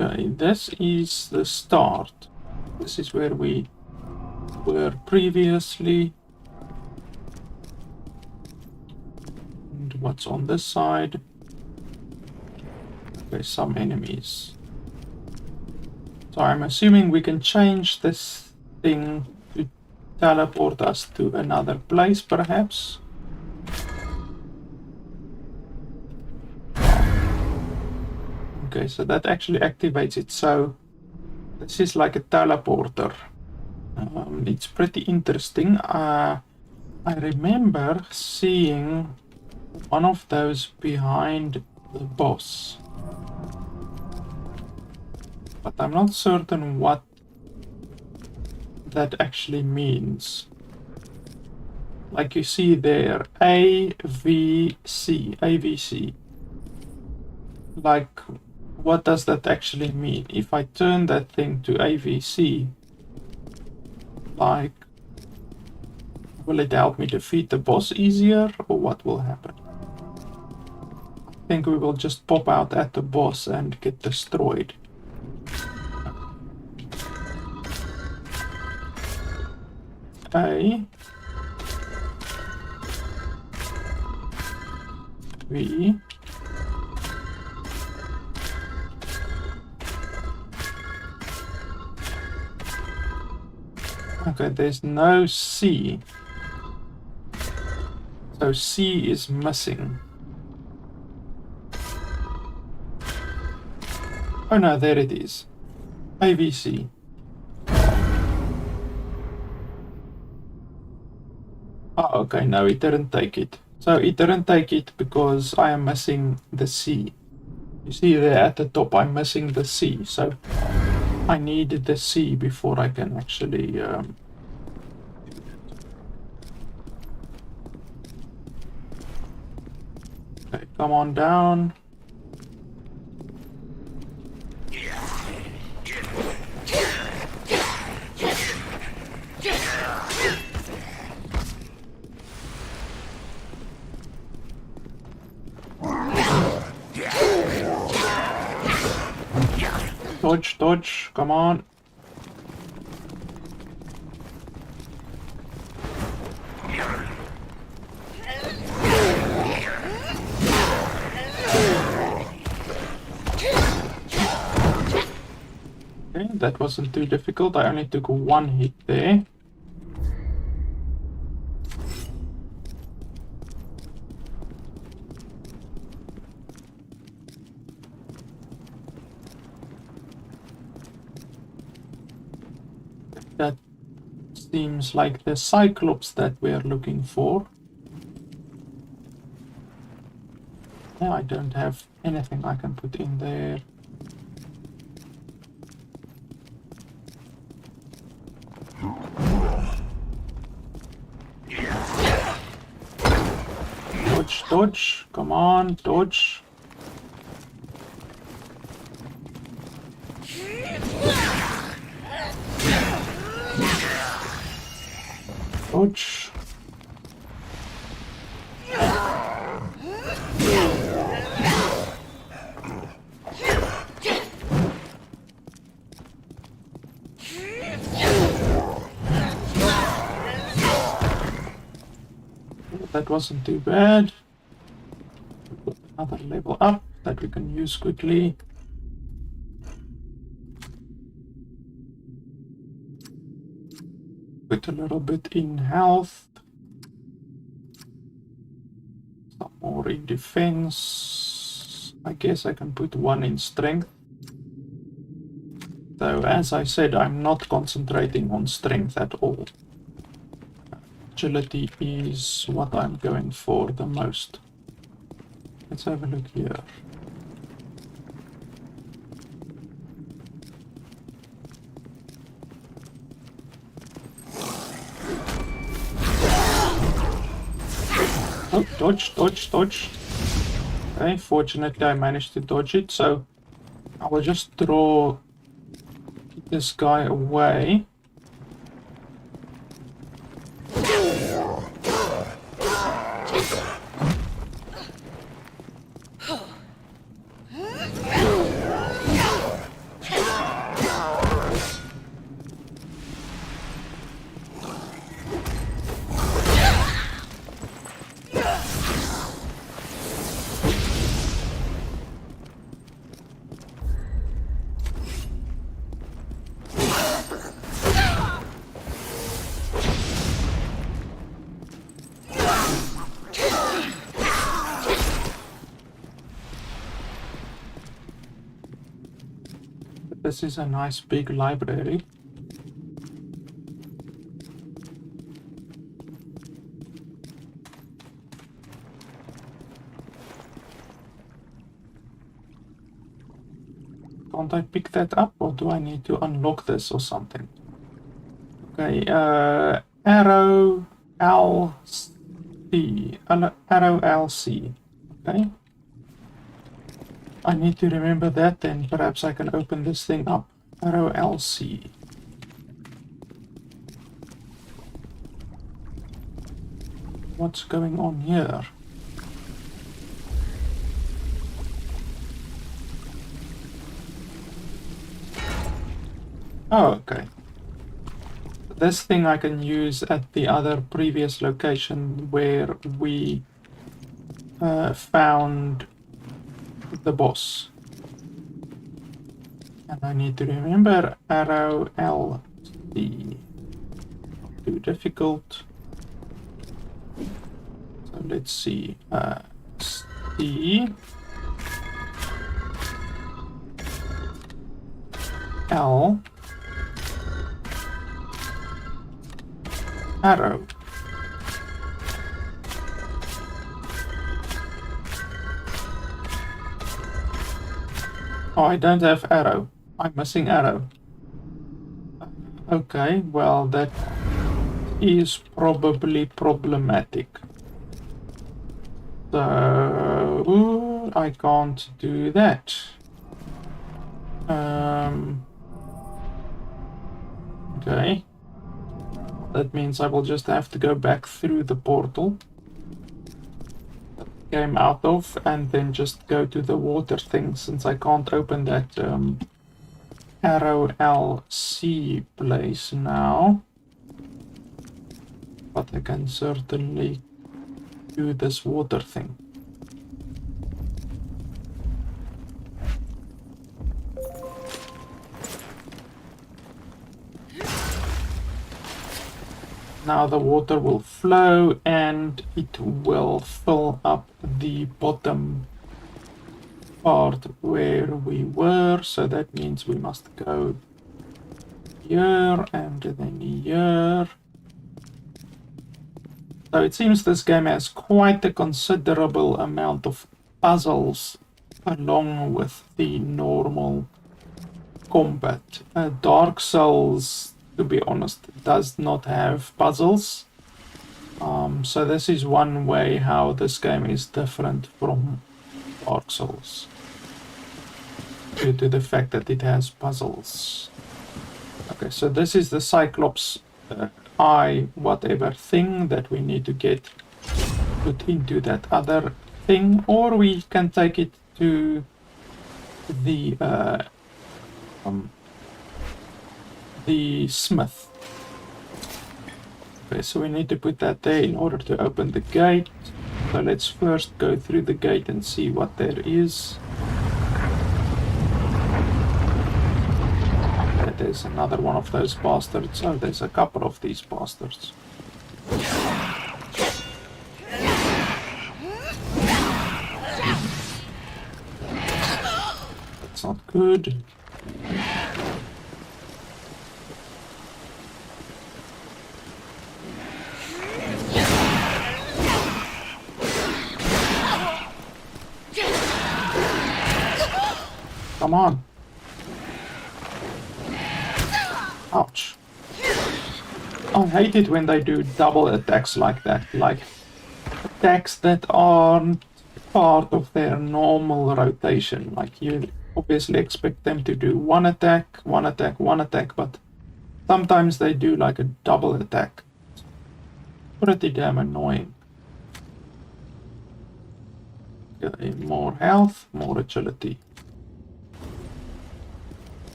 Okay, this is the start. This is where we were previously. And what's on this side? Okay, some enemies. So I'm assuming we can change this thing to teleport us to another place, perhaps? Okay, so that actually activates it, so this is like a teleporter. It's pretty interesting. I remember seeing one of those behind the boss, but I'm not certain what that actually means. Like you see there, AVC. Like, what does that actually mean? If I turn that thing to AVC, like, will it help me defeat the boss easier, or what will happen? I think we will just pop out at the boss and get destroyed. A V Okay, there's no C. So C is missing. Oh no, there it is. AVC. Oh, okay, no, it didn't take it. So it didn't take it because I am missing the C. You see there at the top, I'm missing the C. So I need the C before I can actually... Okay, come on down. Dodge, dodge, come on. Okay, that wasn't too difficult. I only took one hit there. That seems like the Cyclops that we're looking for. Yeah, I don't have anything I can put in there. Dodge, dodge, come on, dodge. Dodge. That wasn't too bad. Another level up that we can use quickly. Put a little bit in health. Some more in defense. I guess I can put one in strength. So as I said, I'm not concentrating on strength at all. Agility is what I'm going for the most. Let's have a look here. Oh, dodge, dodge, dodge. Okay, fortunately I managed to dodge it, so I will just draw this guy away. This is a nice big library. Can't I pick that up, or do I need to unlock this or something? Okay, arrow LC. Arrow LC. Okay. I need to remember that, then perhaps I can open this thing up. Arrow LC. What's going on here? Oh, okay. This thing I can use at the other previous location where we found the boss. And I need to remember arrow LC. Too difficult. So let's see. C L arrow. Oh, I don't have arrow. I'm missing arrow. Okay, well that is probably problematic. So I can't do that. Okay. That means I will just have to go back through the portal that I came out of and then just go to the water thing, since I can't open that arrow LC place now. But I can certainly do this water thing. Now the water will flow and it will fill up the bottom part where we were, so that means we must go here and then here. So it seems this game has quite a considerable amount of puzzles along with the normal combat. Dark Souls, to be honest, does not have puzzles. So this is one way how this game is different from Dark Souls, due to the fact that it has puzzles. Okay, so this is the Cyclops eye whatever thing that we need to get put into that other thing, or we can take it to the smith. Okay, so we need to put that there in order to open the gate. So let's first go through the gate and see what there is. There's another one of those bastards. Oh, there's a couple of these bastards. That's not good. Come on. Ouch. I hate it when they do double attacks like that, like attacks that aren't part of their normal rotation. Like you obviously expect them to do one attack, one attack, one attack, but sometimes they do like a double attack. Pretty damn annoying. Okay, more health, more agility.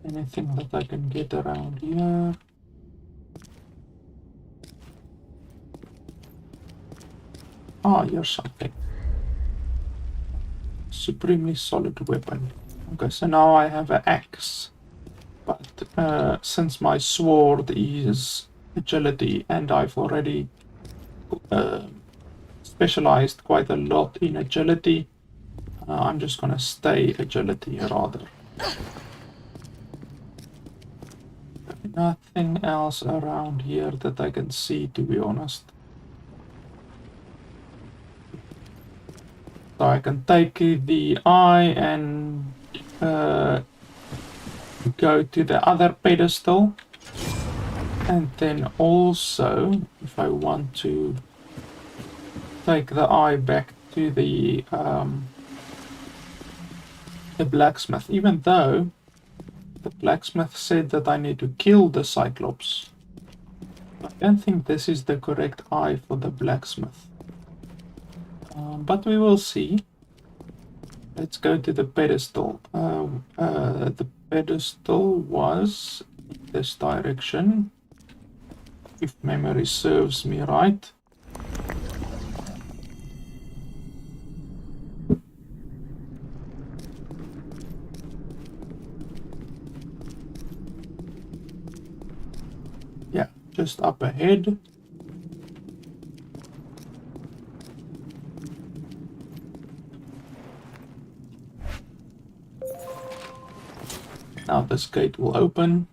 Anything that I can get around here? Ah, here's something. Supremely solid weapon. Okay, so now I have an axe. But since my sword is agility and I've already specialized quite a lot in agility, I'm just gonna stay agility rather. Nothing else around here that I can see, to be honest. So I can take the eye and go to the other pedestal. And then also, if I want to take the eye back to the blacksmith, even though the blacksmith said that I need to kill the Cyclops. I don't think this is the correct eye for the blacksmith. But we will see. Let's go to the pedestal. The pedestal was in this direction, if memory serves me right. Yeah, just up ahead. Now this gate will open.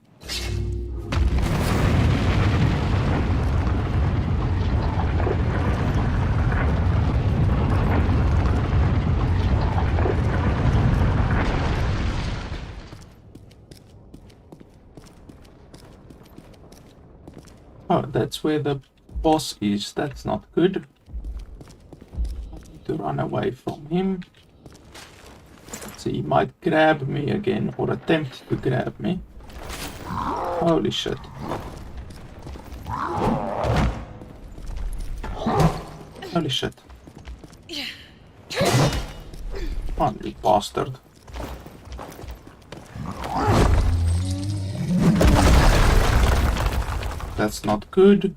Oh, that's where the boss is. That's not good. I need to run away from him. So he might grab me again, or attempt to grab me. Holy shit. Holy shit. Oh, you bastard. That's not good.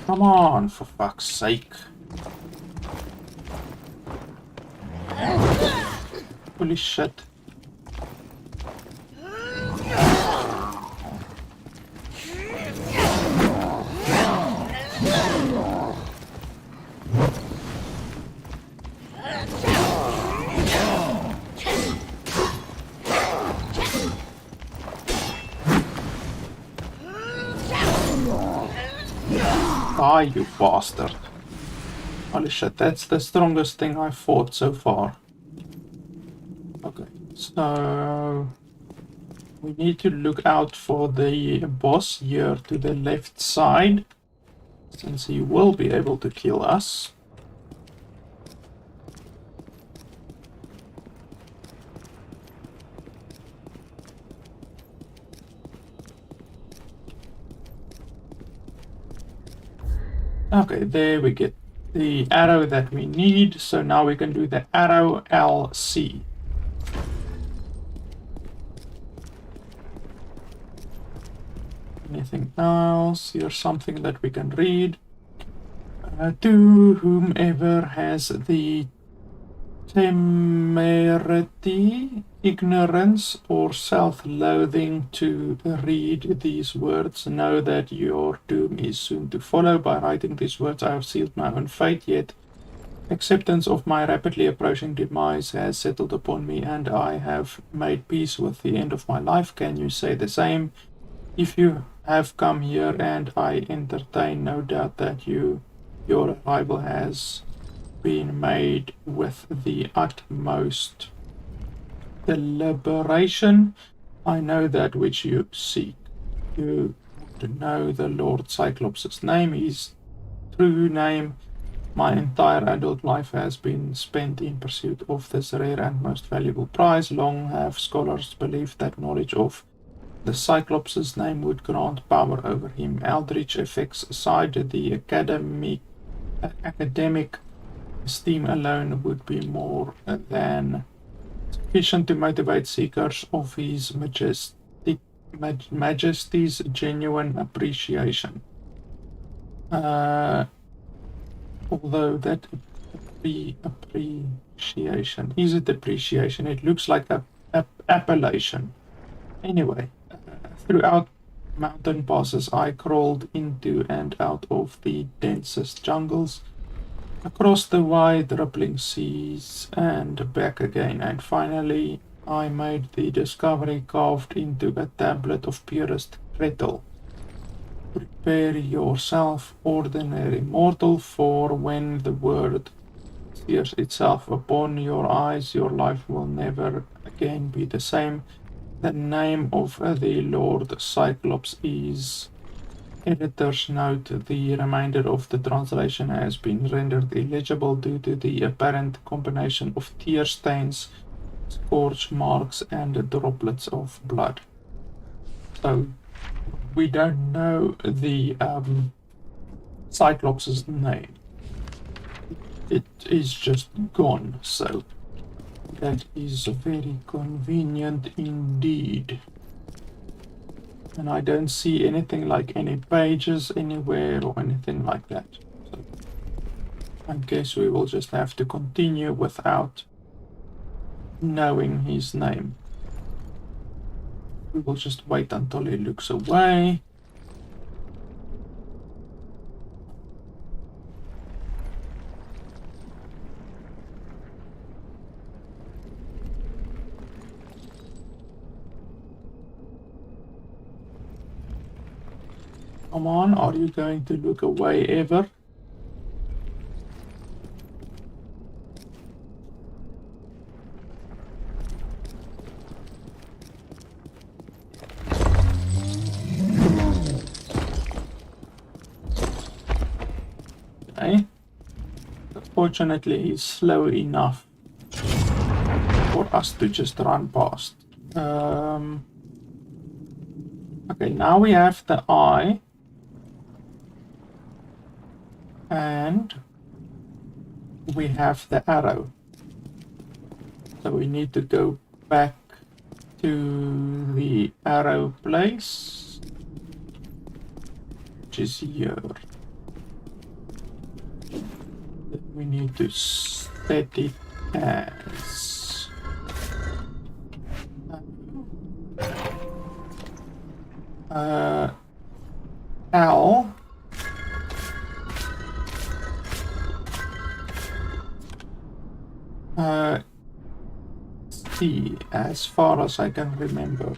Come on, for fuck's sake. Holy shit. Die, you bastard. Holy shit, that's the strongest thing I've fought so far. Okay, so we need to look out for the boss here to the left side, since he will be able to kill us. Okay, there we get the arrow that we need, so now we can do the arrow LC. Anything else? Here's something that we can read. To whomever has the temerity, ignorance, or self-loathing to read these words, know that your doom is soon to follow. By writing these words, I have sealed my own fate, yet acceptance of my rapidly approaching demise has settled upon me, and I have made peace with the end of my life. Can you say the same? If you have come here, and I entertain no doubt that your arrival has been made with the utmost deliberation. I know that which you seek. You want to know the Lord Cyclops' name, his true name. My entire adult life has been spent in pursuit of this rare and most valuable prize. Long have scholars believed that knowledge of the Cyclops' name would grant power over him. Eldritch effects aside, the academic esteem alone would be more than sufficient to motivate seekers of his majesty's genuine appreciation. Although that appreciation is a depreciation, it looks like a appellation. Anyway, throughout mountain passes I crawled into and out of the densest jungles, across the wide rippling seas and back again, and finally I made the discovery carved into a tablet of purest metal. Prepare yourself, ordinary mortal, for when the word tears itself upon your eyes. Your life will never again be the same. The name of the Lord Cyclops is... Editor's note: the remainder of the translation has been rendered illegible due to the apparent combination of tear stains, scorch marks, and droplets of blood. So we don't know the Cyclops' name. It is just gone, so that is very convenient indeed. And I don't see anything like any pages anywhere or anything like that. So I guess we will just have to continue without knowing his name. We will just wait until he looks away. Come on, are you going to look away ever? Okay. Fortunately, he's slow enough for us to just run past. Okay, now we have the eye. And we have the arrow. So we need to go back to the arrow place, which is here. Then we need to set it as L. C, as far as I can remember.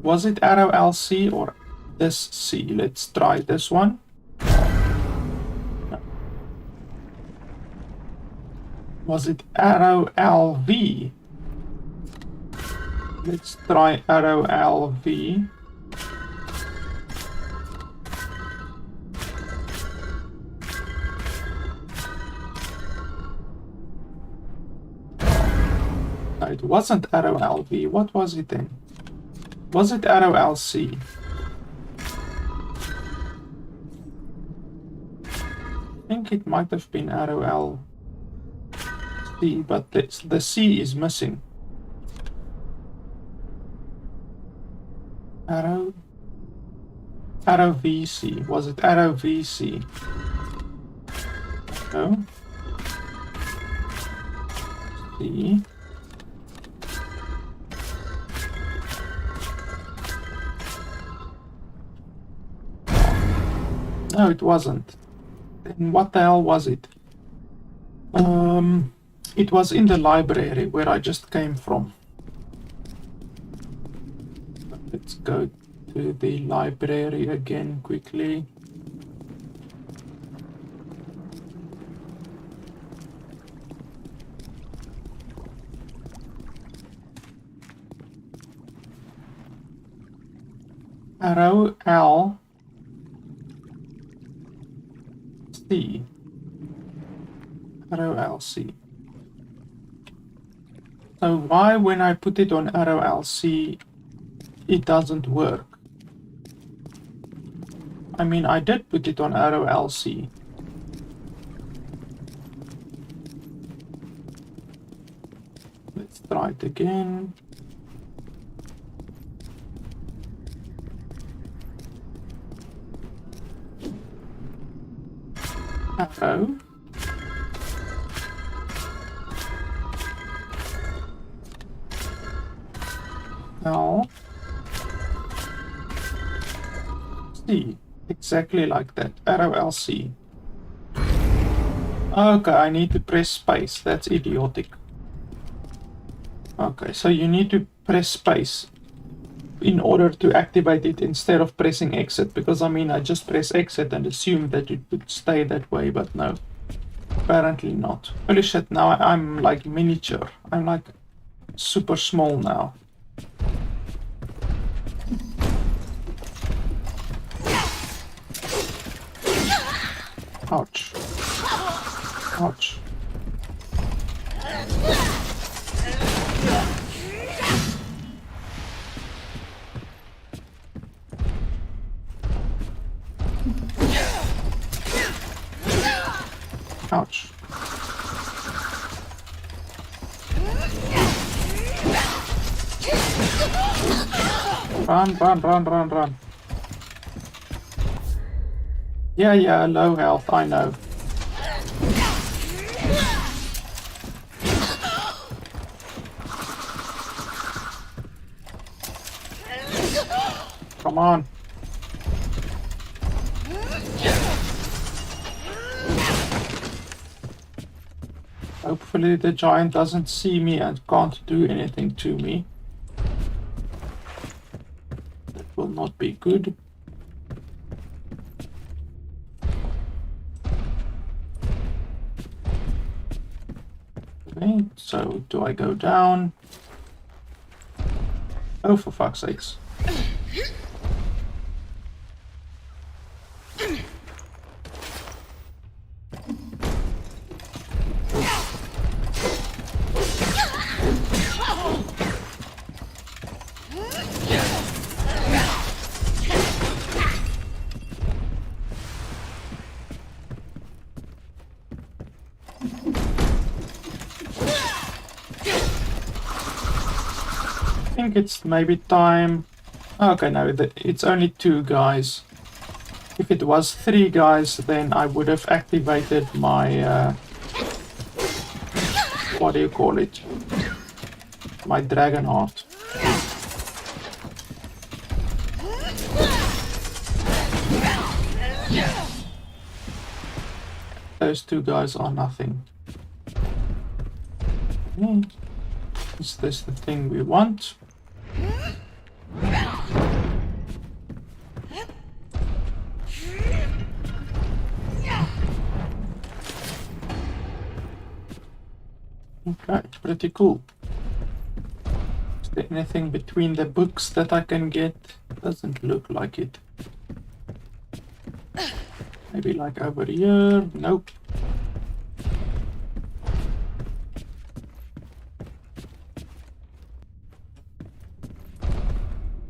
Was it arrow LC or this C? Let's try this one. No. Was it arrow LV? Let's try arrow LV. It wasn't arrow LV. What was it then? Was it arrow LC? I think it might have been arrow LC, but the C is missing. Arrow VC. Was it arrow VC? No. C. No, it wasn't. Then what the hell was it? It was in the library where I just came from. Let's go to the library again quickly. Arrow L C. Arrow LC. So why when I put it on arrow LC it doesn't work? I mean, I did put it on arrow LC. Let's try it again. Arrow. L. C. Exactly like that. Arrow LC. Okay, I need to press space. That's idiotic. Okay, so you need to press space in order to activate it instead of pressing exit, because I mean I just press exit and assume that it would stay that way, but no, apparently not. Holy shit, now I'm like miniature. I'm like super small now. Ouch. Ouch. Ouch. Run, run, run, run, run. Yeah, low health, I know. Come on. Hopefully the giant doesn't see me and can't do anything to me. That will not be good. Okay, so do I go down? Oh, for fuck's sakes. I think it's maybe time. Okay, no, it's only 2 guys. If it was 3 guys, then I would have activated my what do you call it? My dragon heart. Those 2 guys are nothing. Is this the thing we want? Okay, pretty cool. Is there anything between the books that I can get? Doesn't look like it. Maybe like over here? Nope.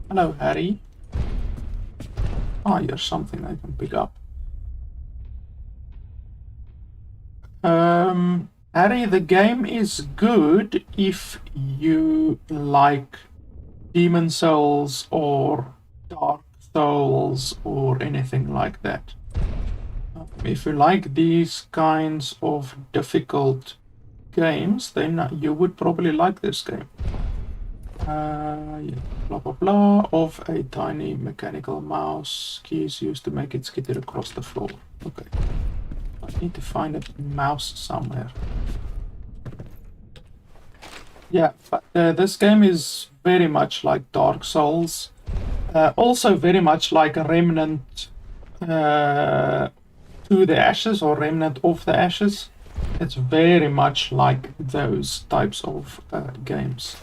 Hello, Harry. Ah, here's something I can pick up. Harry, the game is good if you like Demon Souls or Dark Souls or anything like that. If you like these kinds of difficult games, then you would probably like this game. Yeah, blah blah blah, of a tiny mechanical mouse. Keys used to make it skitter across the floor. Okay. I need to find a mouse somewhere. Yeah, but this game is very much like Dark Souls. Also very much like a Remnant to the Ashes or Remnant of the Ashes. It's very much like those types of games.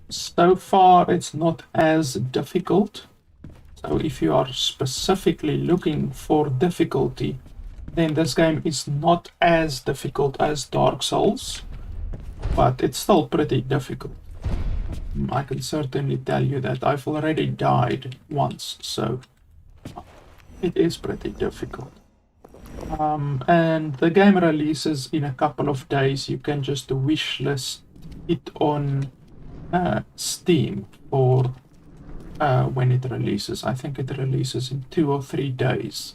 So far it's not as difficult. So if you are specifically looking for difficulty, then this game is not as difficult as Dark Souls, but it's still pretty difficult. I can certainly tell you that I've already died once, so it is pretty difficult. And the game releases in a couple of days. You can just wishlist it on Steam for when it releases. I think it releases in 2 or 3 days.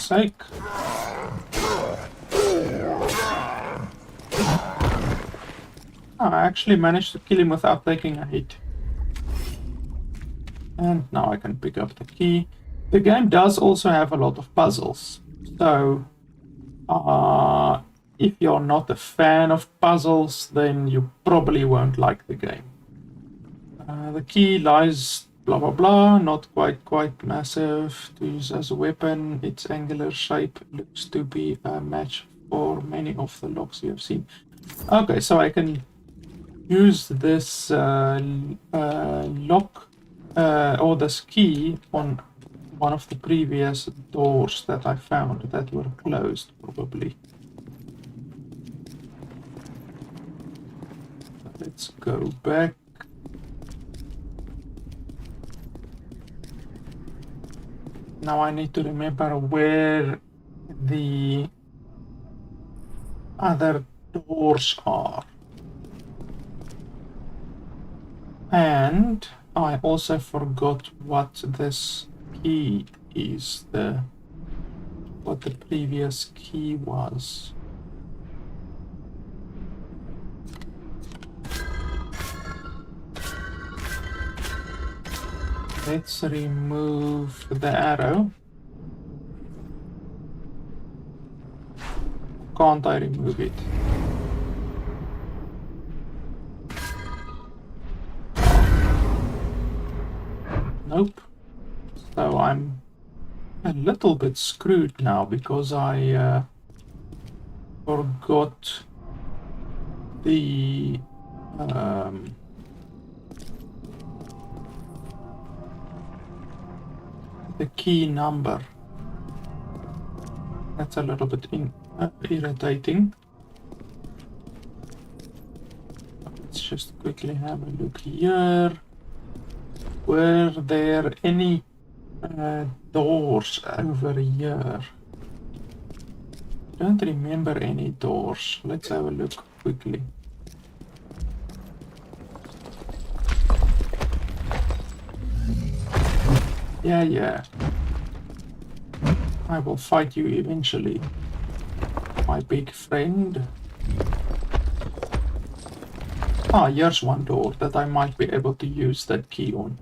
fuck's sake. Oh, I actually managed to kill him without taking a hit. And now I can pick up the key. The game does also have a lot of puzzles. So, if you're not a fan of puzzles, then you probably won't like the game. The key lies blah blah blah, not quite massive to use as a weapon. Its angular shape looks to be a match for many of the locks you have seen. Okay, so I can use this lock or this key on one of the previous doors that I found that were closed, probably. Let's go back. Now I need to remember where the other doors are. And I also forgot what this key is, what the previous key was. Let's remove the arrow. Can't I remove it? Nope. So I'm a little bit screwed now because I forgot the key number. That's a little bit irritating. Let's just quickly have a look here. Were there any doors over here? Don't remember any doors. Let's have a look quickly. Yeah. I will fight you eventually, my big friend. Ah, here's one door that I might be able to use that key on.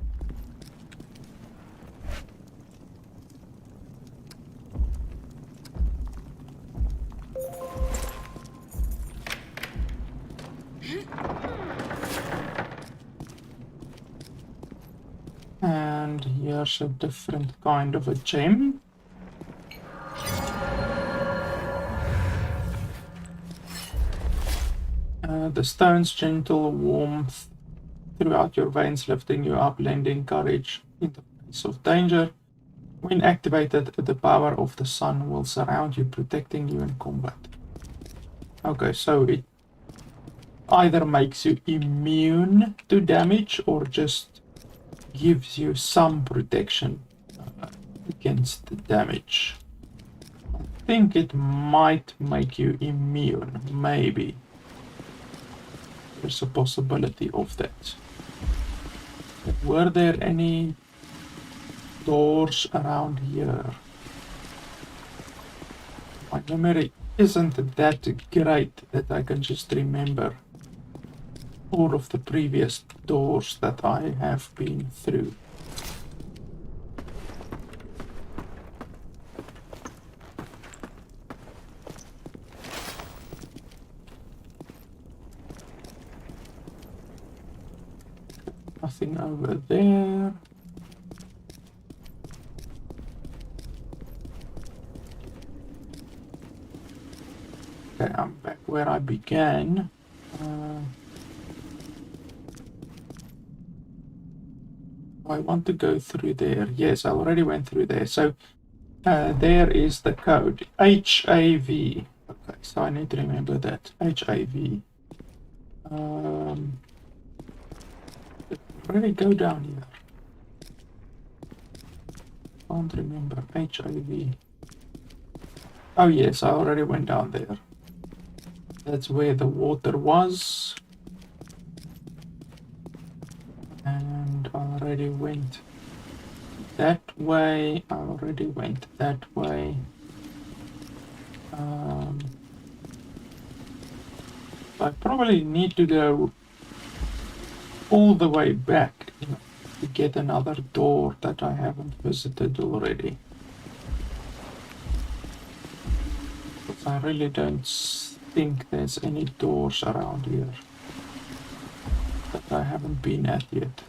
And here's a different kind of a gem. The stone's gentle warmth throughout your veins, lifting you up, lending courage in the face of danger. When activated, the power of the sun will surround you, protecting you in combat. Okay, so it either makes you immune to damage or just gives you some protection against the damage. I think it might make you immune, maybe. There's a possibility of that. But were there any doors around here? My memory isn't that great that I can just remember all of the previous doors that I have been through. Nothing over there. Okay, I'm back where I began. I want to go through there. Yes, I already went through there. So there is the code HAV. Okay, so I need to remember that HAV. Really go down here. Can't remember. HAV. Oh yes, I already went down there. That's where the water was. And I already went that way. I already went that way. I probably need to go all the way back to get another door that I haven't visited already. But I really don't think there's any doors around here that I haven't been at yet.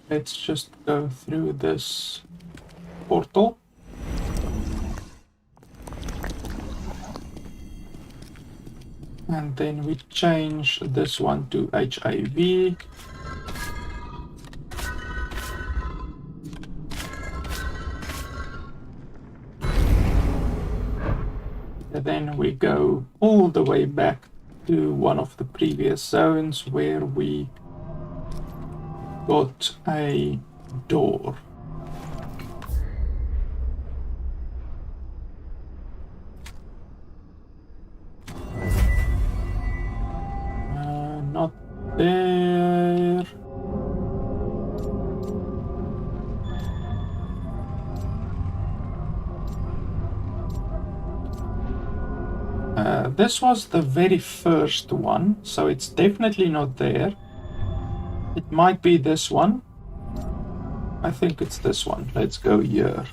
Let's just go through this portal. And then we change this one to HAV. And then we go all the way back to one of the previous zones where we got a door. Not there. This was the very first one, so it's definitely not there. It might be this one. I think it's this one. Let's go here.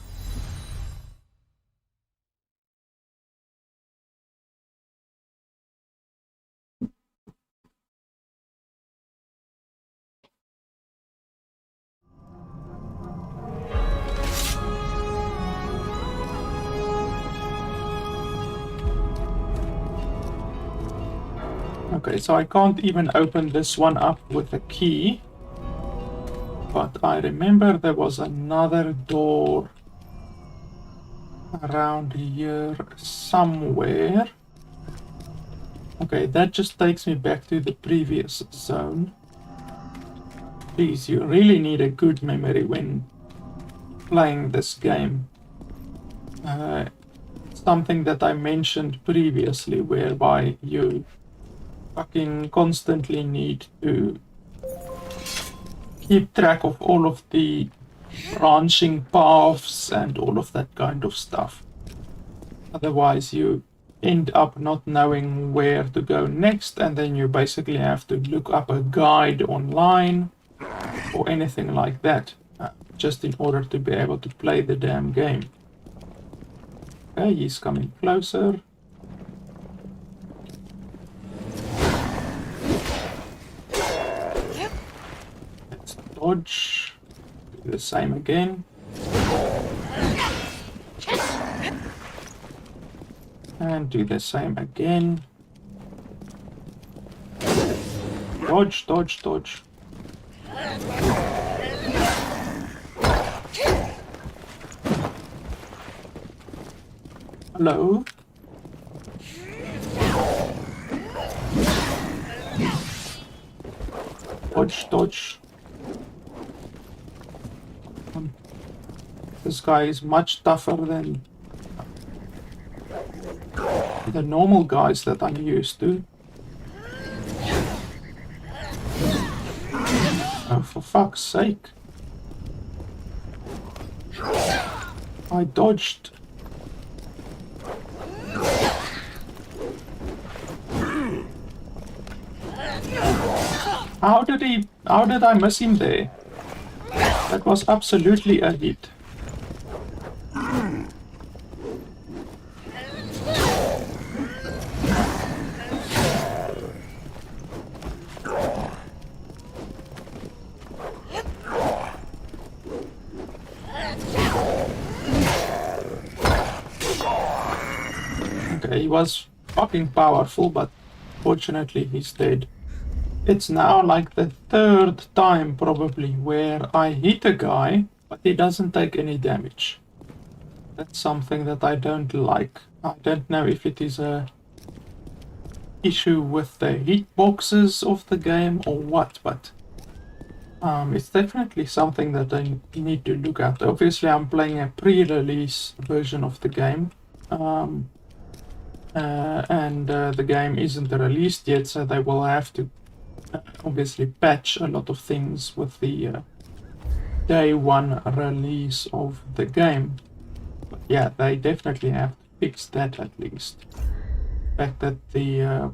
Okay, so I can't even open this one up with a key. But I remember there was another door around here somewhere. Okay, that just takes me back to the previous zone. Please, you really need a good memory when playing this game. Something that I mentioned previously, whereby you fucking constantly need to keep track of all of the branching paths and all of that kind of stuff. Otherwise you end up not knowing where to go next, and then you basically have to look up a guide online or anything like that, just in order to be able to play the damn game. Okay, he's coming closer. Dodge. Do the same again. And do the same again. Dodge, dodge, dodge. Hello? Dodge, dodge. This guy is much tougher than the normal guys that I'm used to. Oh, for fuck's sake. I dodged. How did I miss him there? That was absolutely a hit. He was fucking powerful, but fortunately he's dead. It's now like the third time probably where I hit a guy, but he doesn't take any damage. That's something that I don't like. I don't know if it is a issue with the hitboxes of the game or what, but it's definitely something that I need to look at. Obviously, I'm playing a pre-release version of the game, and the game isn't released yet, so they will have to obviously patch a lot of things with the day one release of the game. But yeah, they definitely have to fix that at least. The fact that the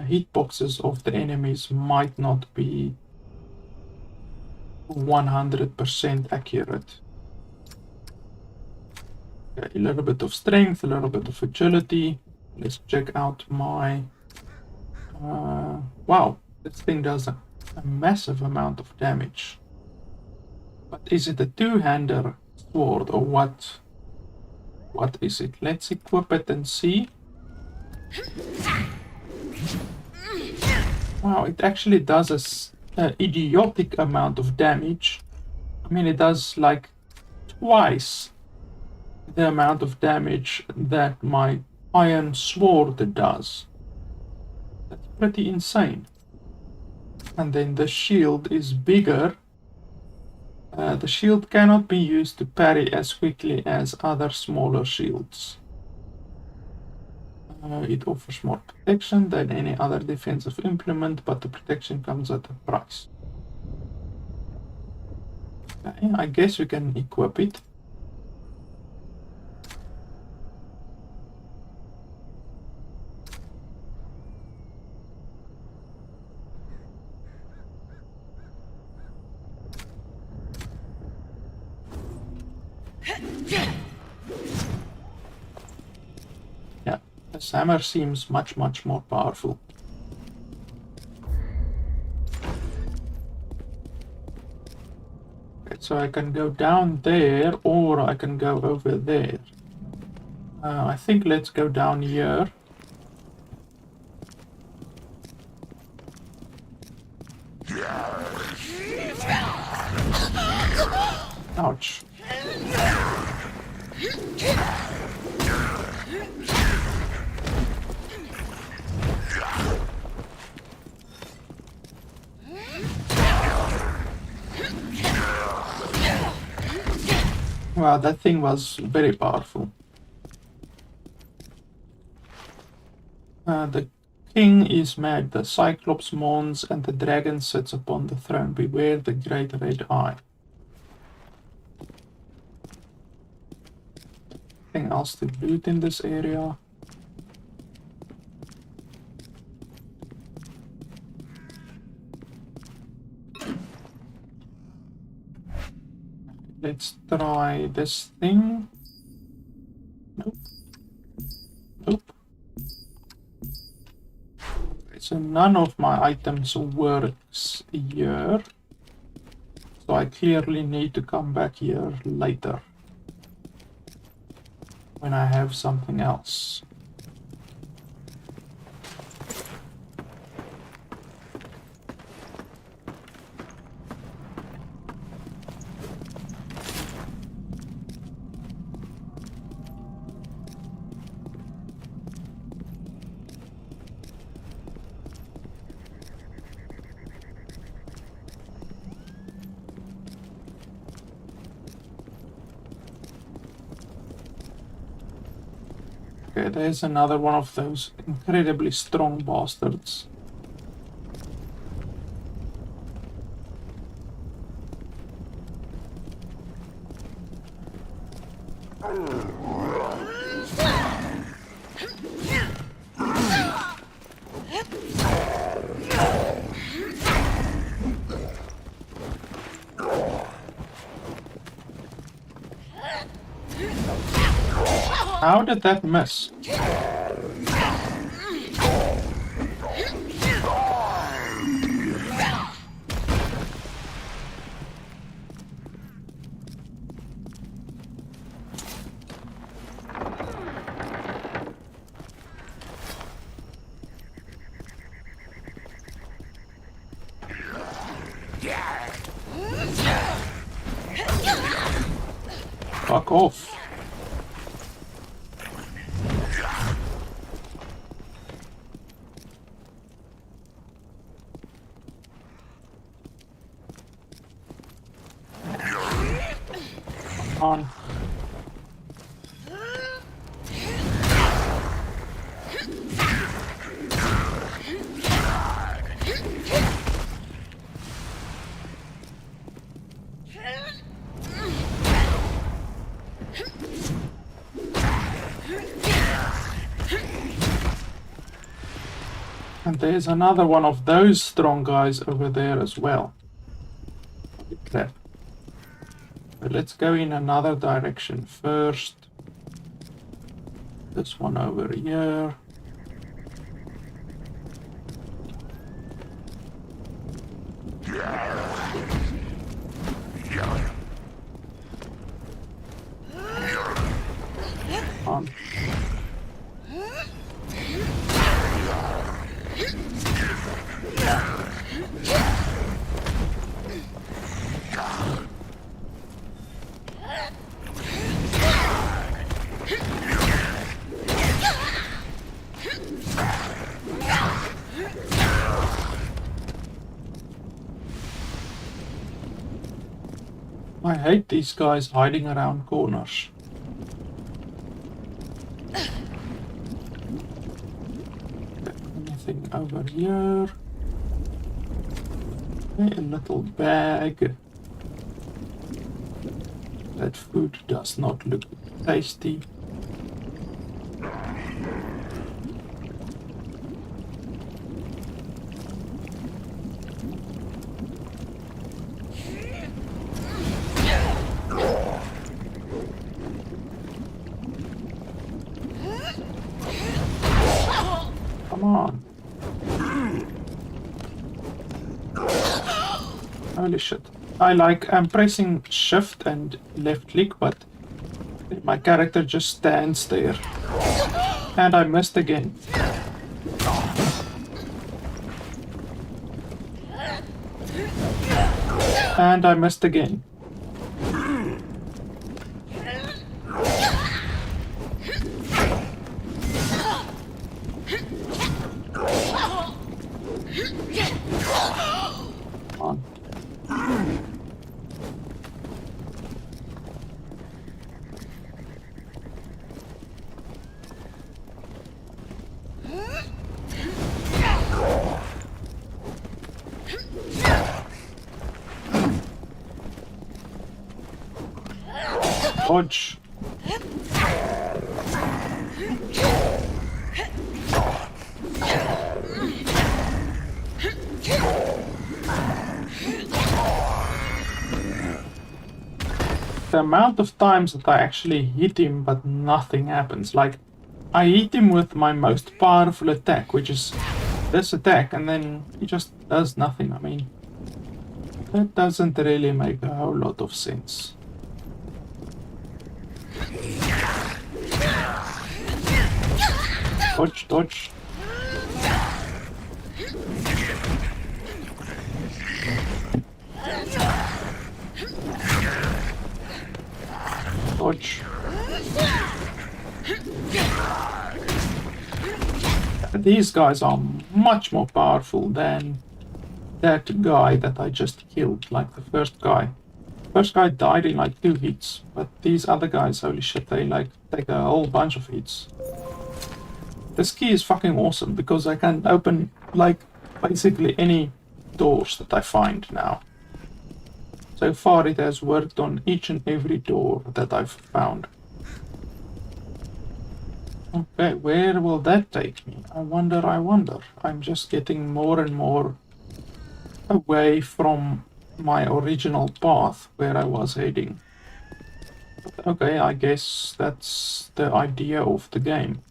hitboxes of the enemies might not be 100% accurate. Okay, a little bit of strength, a little bit of agility. Let's check out my... wow, this thing does a massive amount of damage. But is it a two-hander sword or what? What is it? Let's equip it and see. Wow, it actually does an idiotic amount of damage. I mean, it does like twice the amount of damage that my iron sword does. That's pretty insane. And then the shield is bigger. The shield cannot be used to parry as quickly as other smaller shields. It offers more protection than any other defensive implement, but the protection comes at a price. Okay, I guess we can equip it. Yeah, this hammer seems much more powerful. Okay, so I can go down there or I can go over there. I think let's go down here. Ouch. Wow, that thing was very powerful. The king is mad, the Cyclops mourns, and the dragon sits upon the throne. Beware the great red eye. Anything else to loot in this area? Let's try this thing. Nope. Nope. Okay, so none of my items works here. So I clearly need to come back here later, when I have something else. Okay, there's another one of those incredibly strong bastards. How did that miss? Fuck off. on. And there's another one of those strong guys over there as well. Holy crap. So let's go in another direction first. This one over here. On. I hate these guys hiding around corners. Anything over here? Okay, a little bag. That food does not look tasty. Come on. Holy shit. I'm pressing shift and left click, but my character just stands there. And I missed again. And I missed again. On. Dodge. The amount of times that I actually hit him but nothing happens. Like, I hit him with my most powerful attack, which is this attack, and then he just does nothing. I mean, that doesn't really make a whole lot of sense. Dodge, dodge. Dodge. These guys are much more powerful than that guy that I just killed, like the first guy. First guy died in like 2 hits, but these other guys, holy shit, they like take a whole bunch of hits. This key is fucking awesome because I can open like basically any doors that I find now. So far it has worked on each and every door that I've found. Okay, where will that take me? I wonder. I'm just getting more and more away from my original path where I was heading. But okay, I guess that's the idea of the game.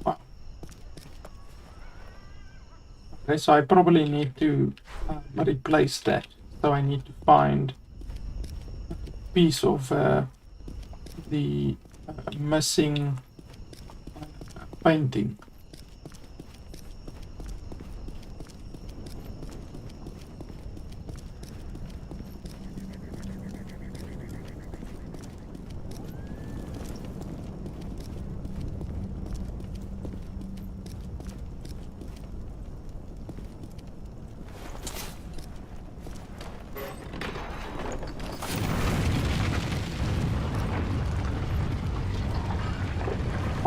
Wow. Okay, so I probably need to replace that. So I need to find a piece of the missing painting.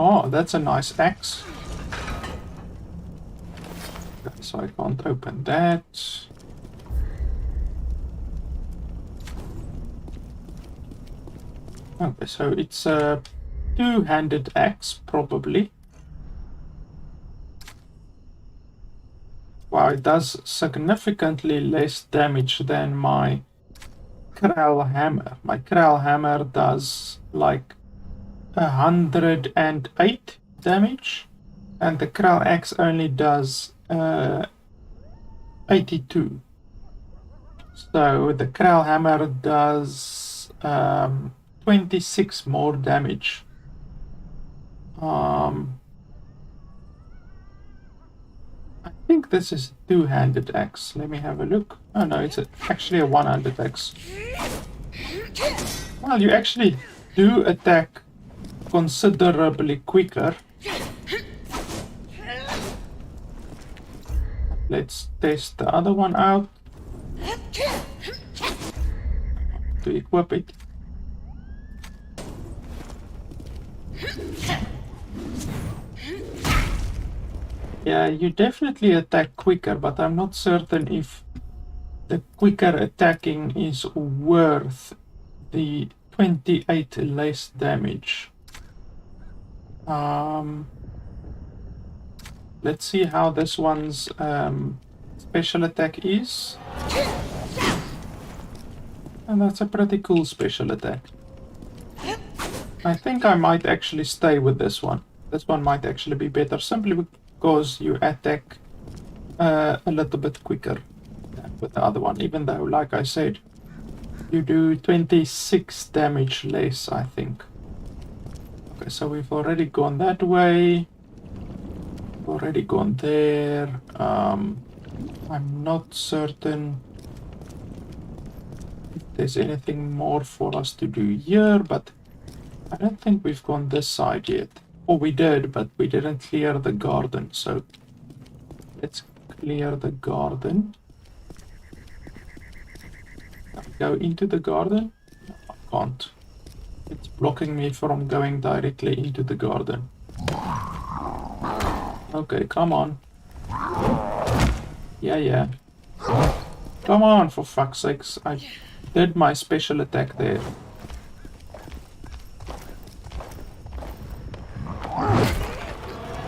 Oh, that's a nice axe. Okay, so I can't open that. Okay, so it's a two-handed axe, probably. Wow, it does significantly less damage than my Krell hammer. My Krell hammer does like 108 damage, and the Krell axe only does 82. So the Krell hammer does 26 more damage. I think this is a two-handed axe. Let me have a look. Oh no, it's actually a one-handed axe. Well, you actually do attack considerably quicker. Let's test the other one out. To equip it. Yeah, you definitely attack quicker, but I'm not certain if the quicker attacking is worth the 28 less damage. Let's see how this one's special attack is. And that's a pretty cool special attack. I think I might actually stay with this one. This one might actually be better, simply because you attack a little bit quicker than with the other one, even though, like I said, you do 26 damage less, I think. Okay, so we've already gone that way. We've already gone there. I'm not certain if there's anything more for us to do here, but I don't think we've gone this side yet. Or we did, but we didn't clear the garden, so let's clear the garden. Can we go into the garden? No, I can't. It's blocking me from going directly into the garden. Okay, come on. Yeah. Come on, for fuck's sakes. I did my special attack there.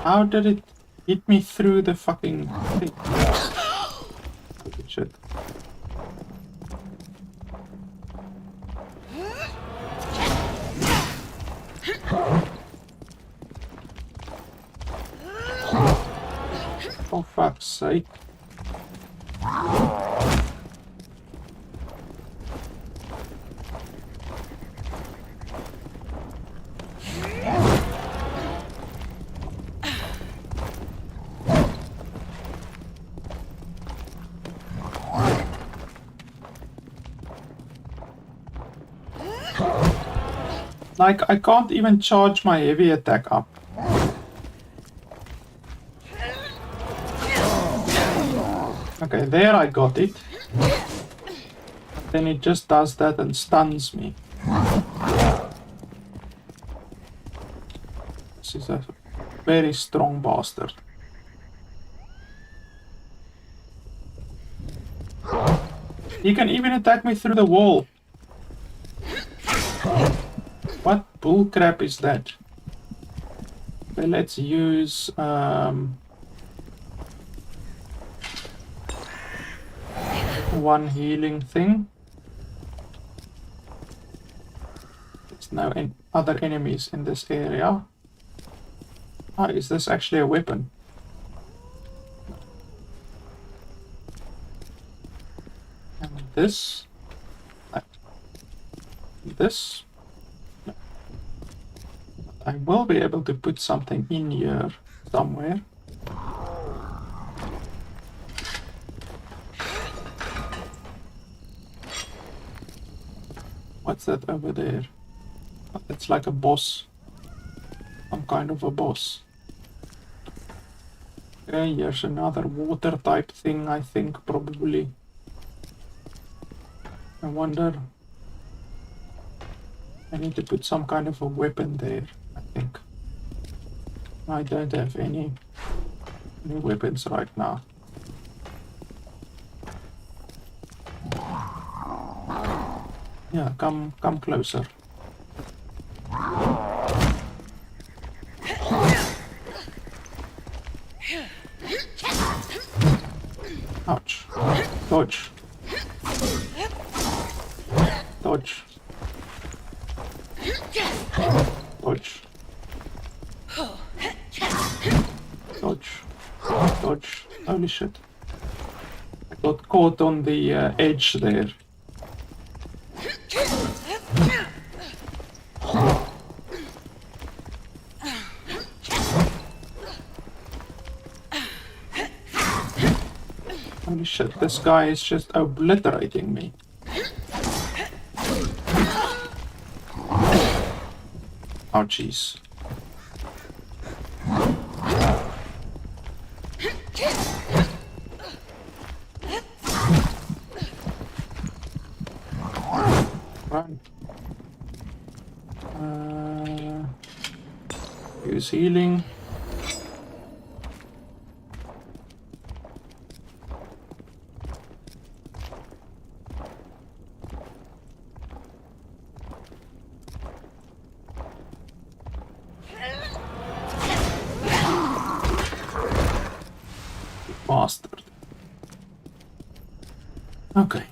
How did it hit me through the fucking thing? Holy shit. For fuck's sake. Like, I can't even charge my heavy attack up. Okay, there I got it. Then it just does that and stuns me. This is a very strong bastard. He can even attack me through the wall. What bullcrap is that? Okay, let's use one healing thing. There's no other enemies in this area. Ah, is this actually a weapon? And this? This? No. I will be able to put something in here somewhere. What's that over there? Oh, it's like a boss. Some kind of a boss. Okay, here's another water type thing, I think, probably. I wonder. I need to put some kind of a weapon there, I think. I don't have any weapons right now. Yeah, come closer. Ouch. Dodge. Dodge. Dodge. Dodge. Dodge. Holy shit. I got caught on the edge there. Holy shit, this guy is just obliterating me. Oh jeez. Run. Use healing. Bastard. Okay.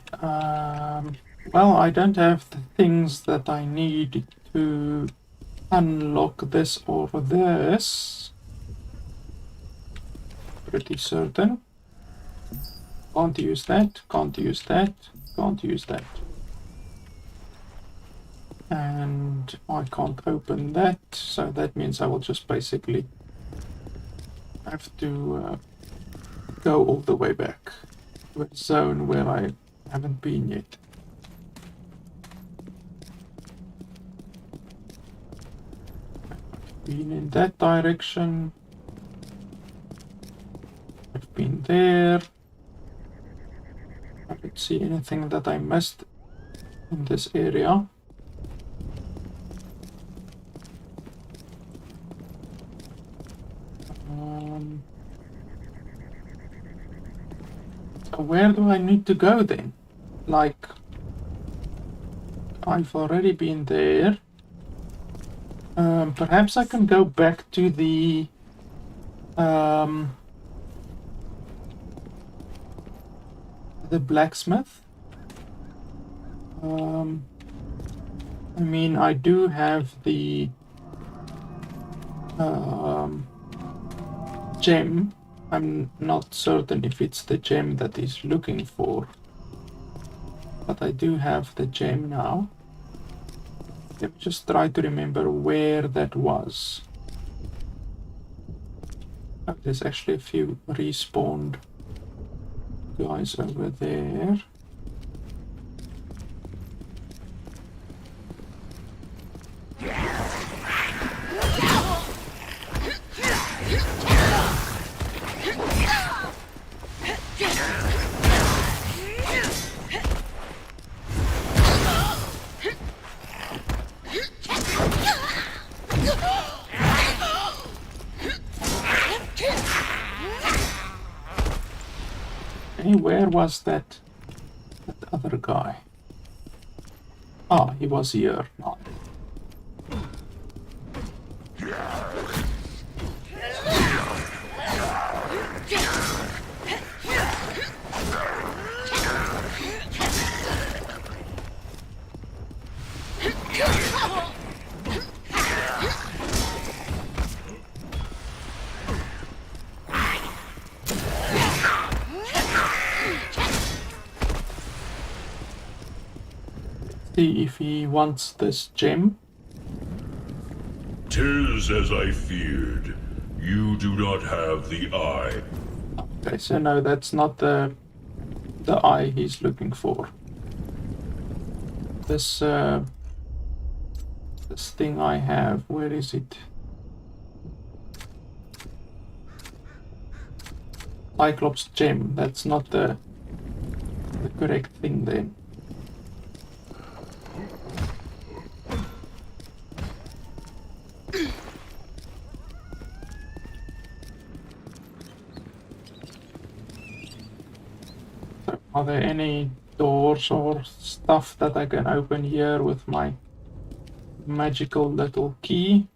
Well, I don't have the things that I need to unlock this or this. Pretty certain. Can't use that, can't use that, can't use that. And I can't open that, so that means I will just basically have to go all the way back to a zone where I haven't been yet. I've been in that direction. I've been there. I don't see anything that I missed in this area. So where do I need to go then? Like, I've already been there. Perhaps I can go back to the blacksmith. I mean, I do have the gem. I'm not certain if it's the gem that he's looking for, but I do have the gem now. Let me just try to remember where that was. Oh, there's actually a few respawned guys over there. Where was that other guy? Ah, he was here. Oh. See if he wants this gem. 'Tis as I feared. You do not have the eye. Okay, so no, that's not the eye he's looking for. This this thing I have, where is it? Cyclops gem. That's not the correct thing then. Are there any doors or stuff that I can open here with my magical little key?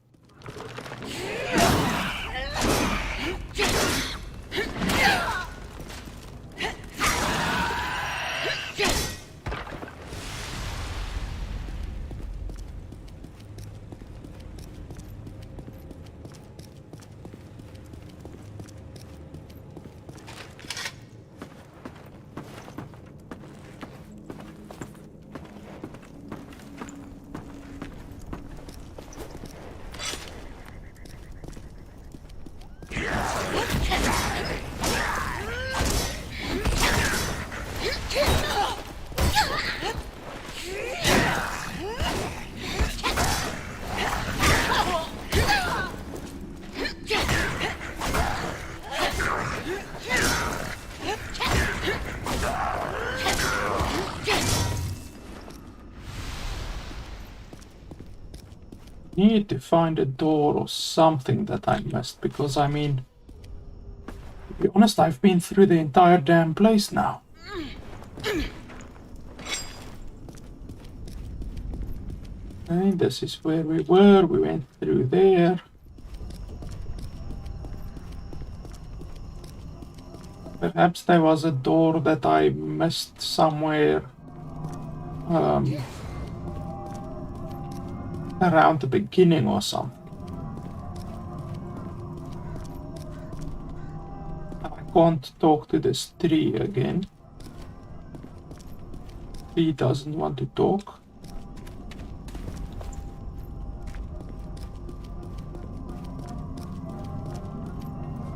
Need to find a door or something that I missed, because I mean, to be honest, I've been through the entire damn place now. Okay, this is where we were, we went through there. Perhaps there was a door that I missed somewhere. Around the beginning or something. I can't talk to this tree again. Tree doesn't want to talk.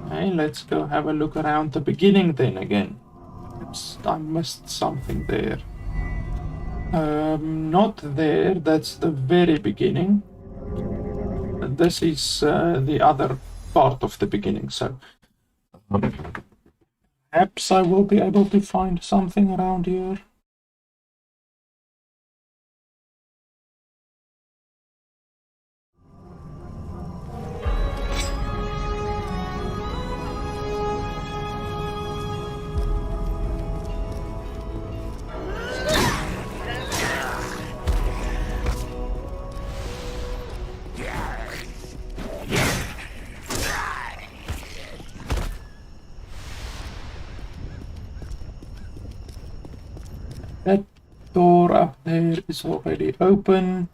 Okay, let's go have a look around the beginning then again. Oops, I missed something there. Not there, that's the very beginning. This is the other part of the beginning, so perhaps I will be able to find something around here. That door up there is already open.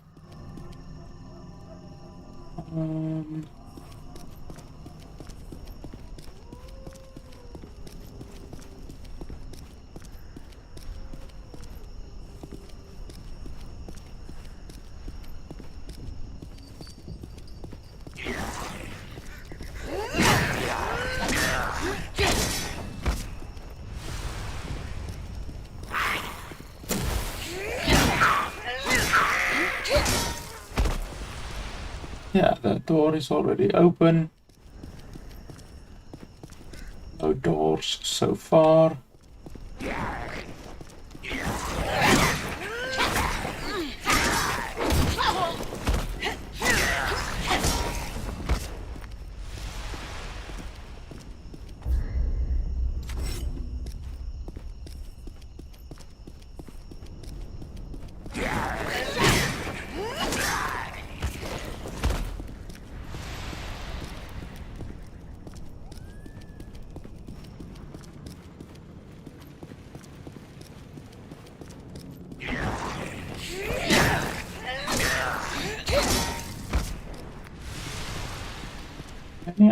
Yeah, the door is already open. No doors so far.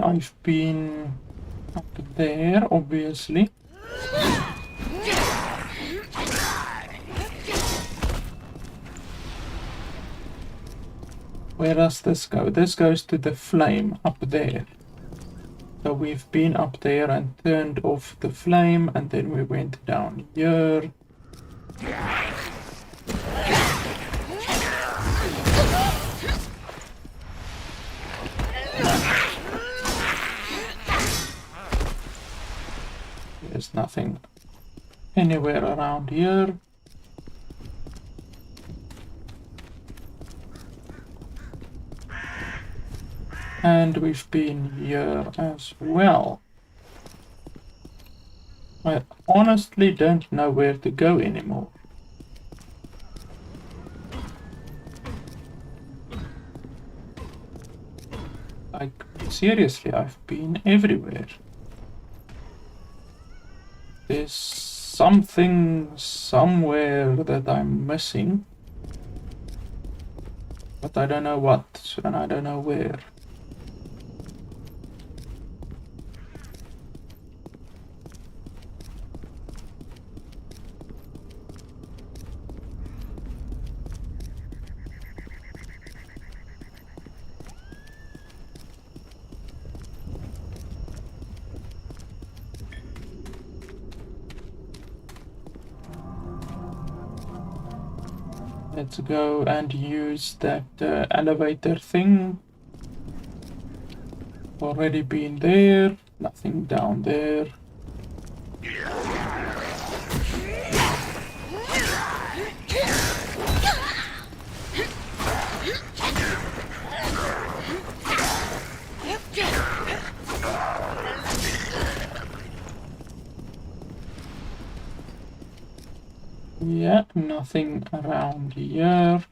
I've been up there, obviously. Where does this go? This goes to the flame up there. So we've been up there and turned off the flame, and then we went down here. There's nothing anywhere around here. And we've been here as well. I honestly don't know where to go anymore. Like, seriously, I've been everywhere. There's something somewhere that I'm missing. But I don't know what, and I don't know where. Let's go and use that elevator thing. Already been there. Nothing down there. Yeah, nothing around here.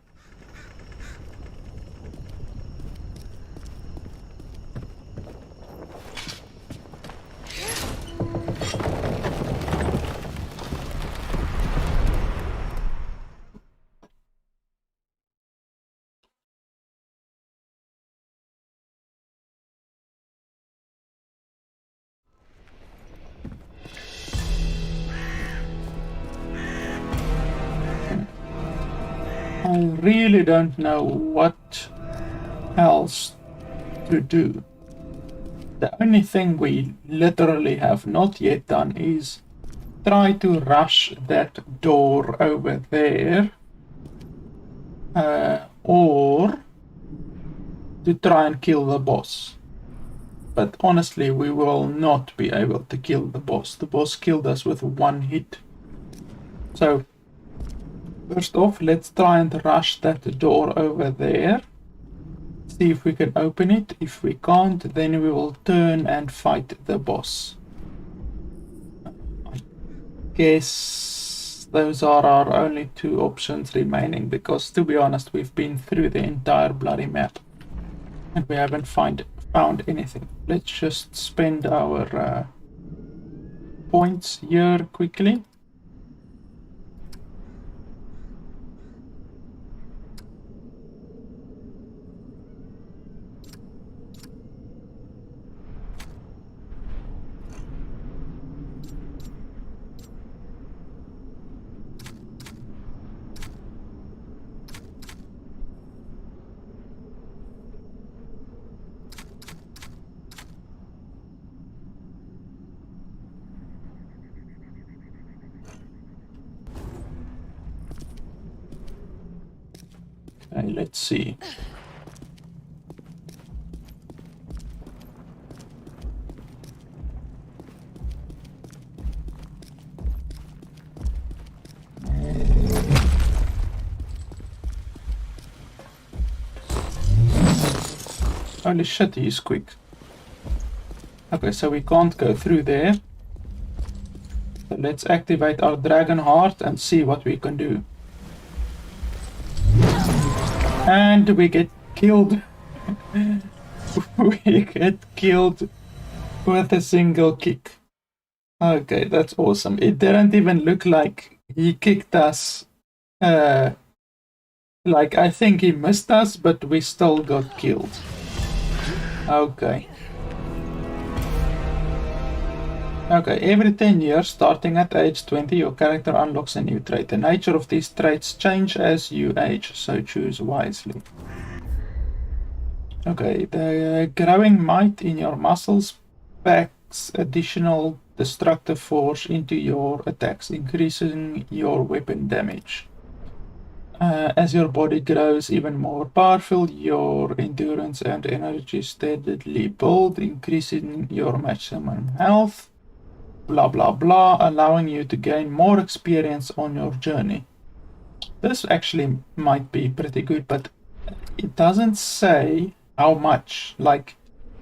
I really don't know what else to do. The only thing we literally have not yet done is try to rush that door over there, or to try and kill the boss. But honestly, we will not be able to kill the boss. The boss killed us with one hit. So, first off, let's try and rush that door over there. See if we can open it. If we can't, then we will turn and fight the boss. I guess those are our only two options remaining, because to be honest, we've been through the entire bloody map and we haven't found anything. Let's just spend our points here quickly. Okay, let's see. Holy shit, he's quick. Okay, so we can't go through there. So let's activate our dragon heart and see what we can do. And we get killed. We get killed with a single kick. Okay, that's awesome. It didn't even look like he kicked us. Like, I think he missed us, but we still got killed. Okay. Okay, every 10 years, starting at age 20, your character unlocks a new trait. The nature of these traits change as you age, so choose wisely. Okay, the growing might in your muscles packs additional destructive force into your attacks, increasing your weapon damage. As your body grows even more powerful, your endurance and energy steadily build, increasing your maximum health. Blah blah blah, allowing you to gain more experience on your journey. This actually might be pretty good, but it doesn't say how much. Like,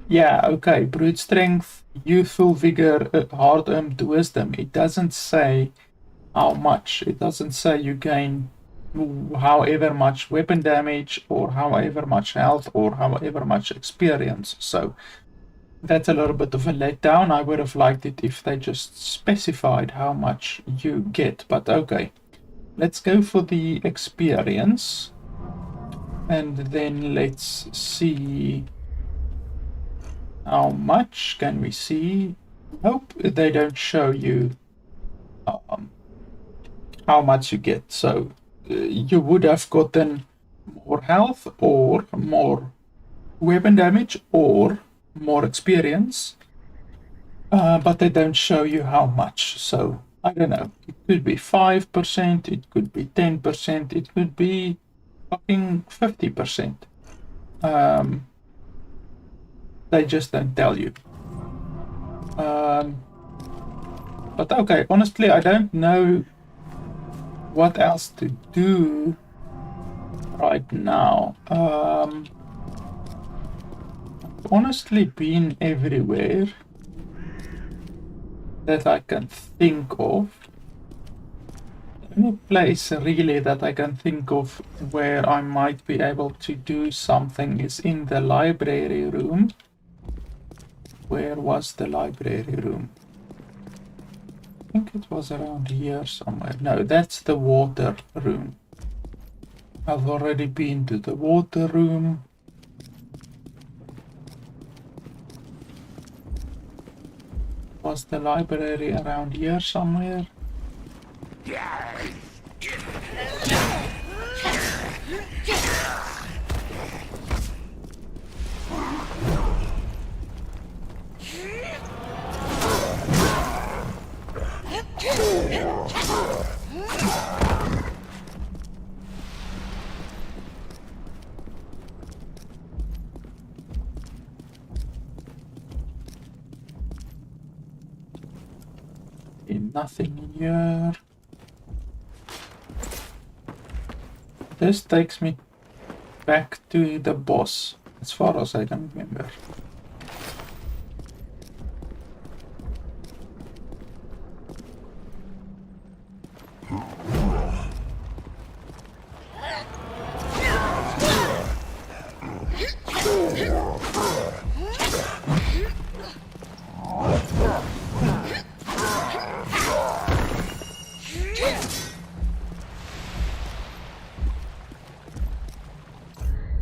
Yeah, okay. Brute strength, youthful vigor, hard earned wisdom. It doesn't say how much. It doesn't say you gain however much weapon damage or however much health or however much experience. So that's a little bit of a letdown. I would have liked it if they just specified how much you get, but okay. Let's go for the experience. And then let's see how much can we see. Nope, they don't show you how much you get. So you would have gotten more health or more weapon damage or more experience, but they don't show you how much. So I don't know. It could be 5%, it could be 10%, it could be fucking 50%. They just don't tell you. But okay, honestly, I don't know what else to do right now. I've honestly been everywhere that I can think of. The only place really that I can think of where I might be able to do something is in the library room. Where was the library room? I think it was around here somewhere. No, that's the water room. I've already been to the water room. Was the library around here somewhere? Nothing in here. This takes me back to the boss, as far as I can remember.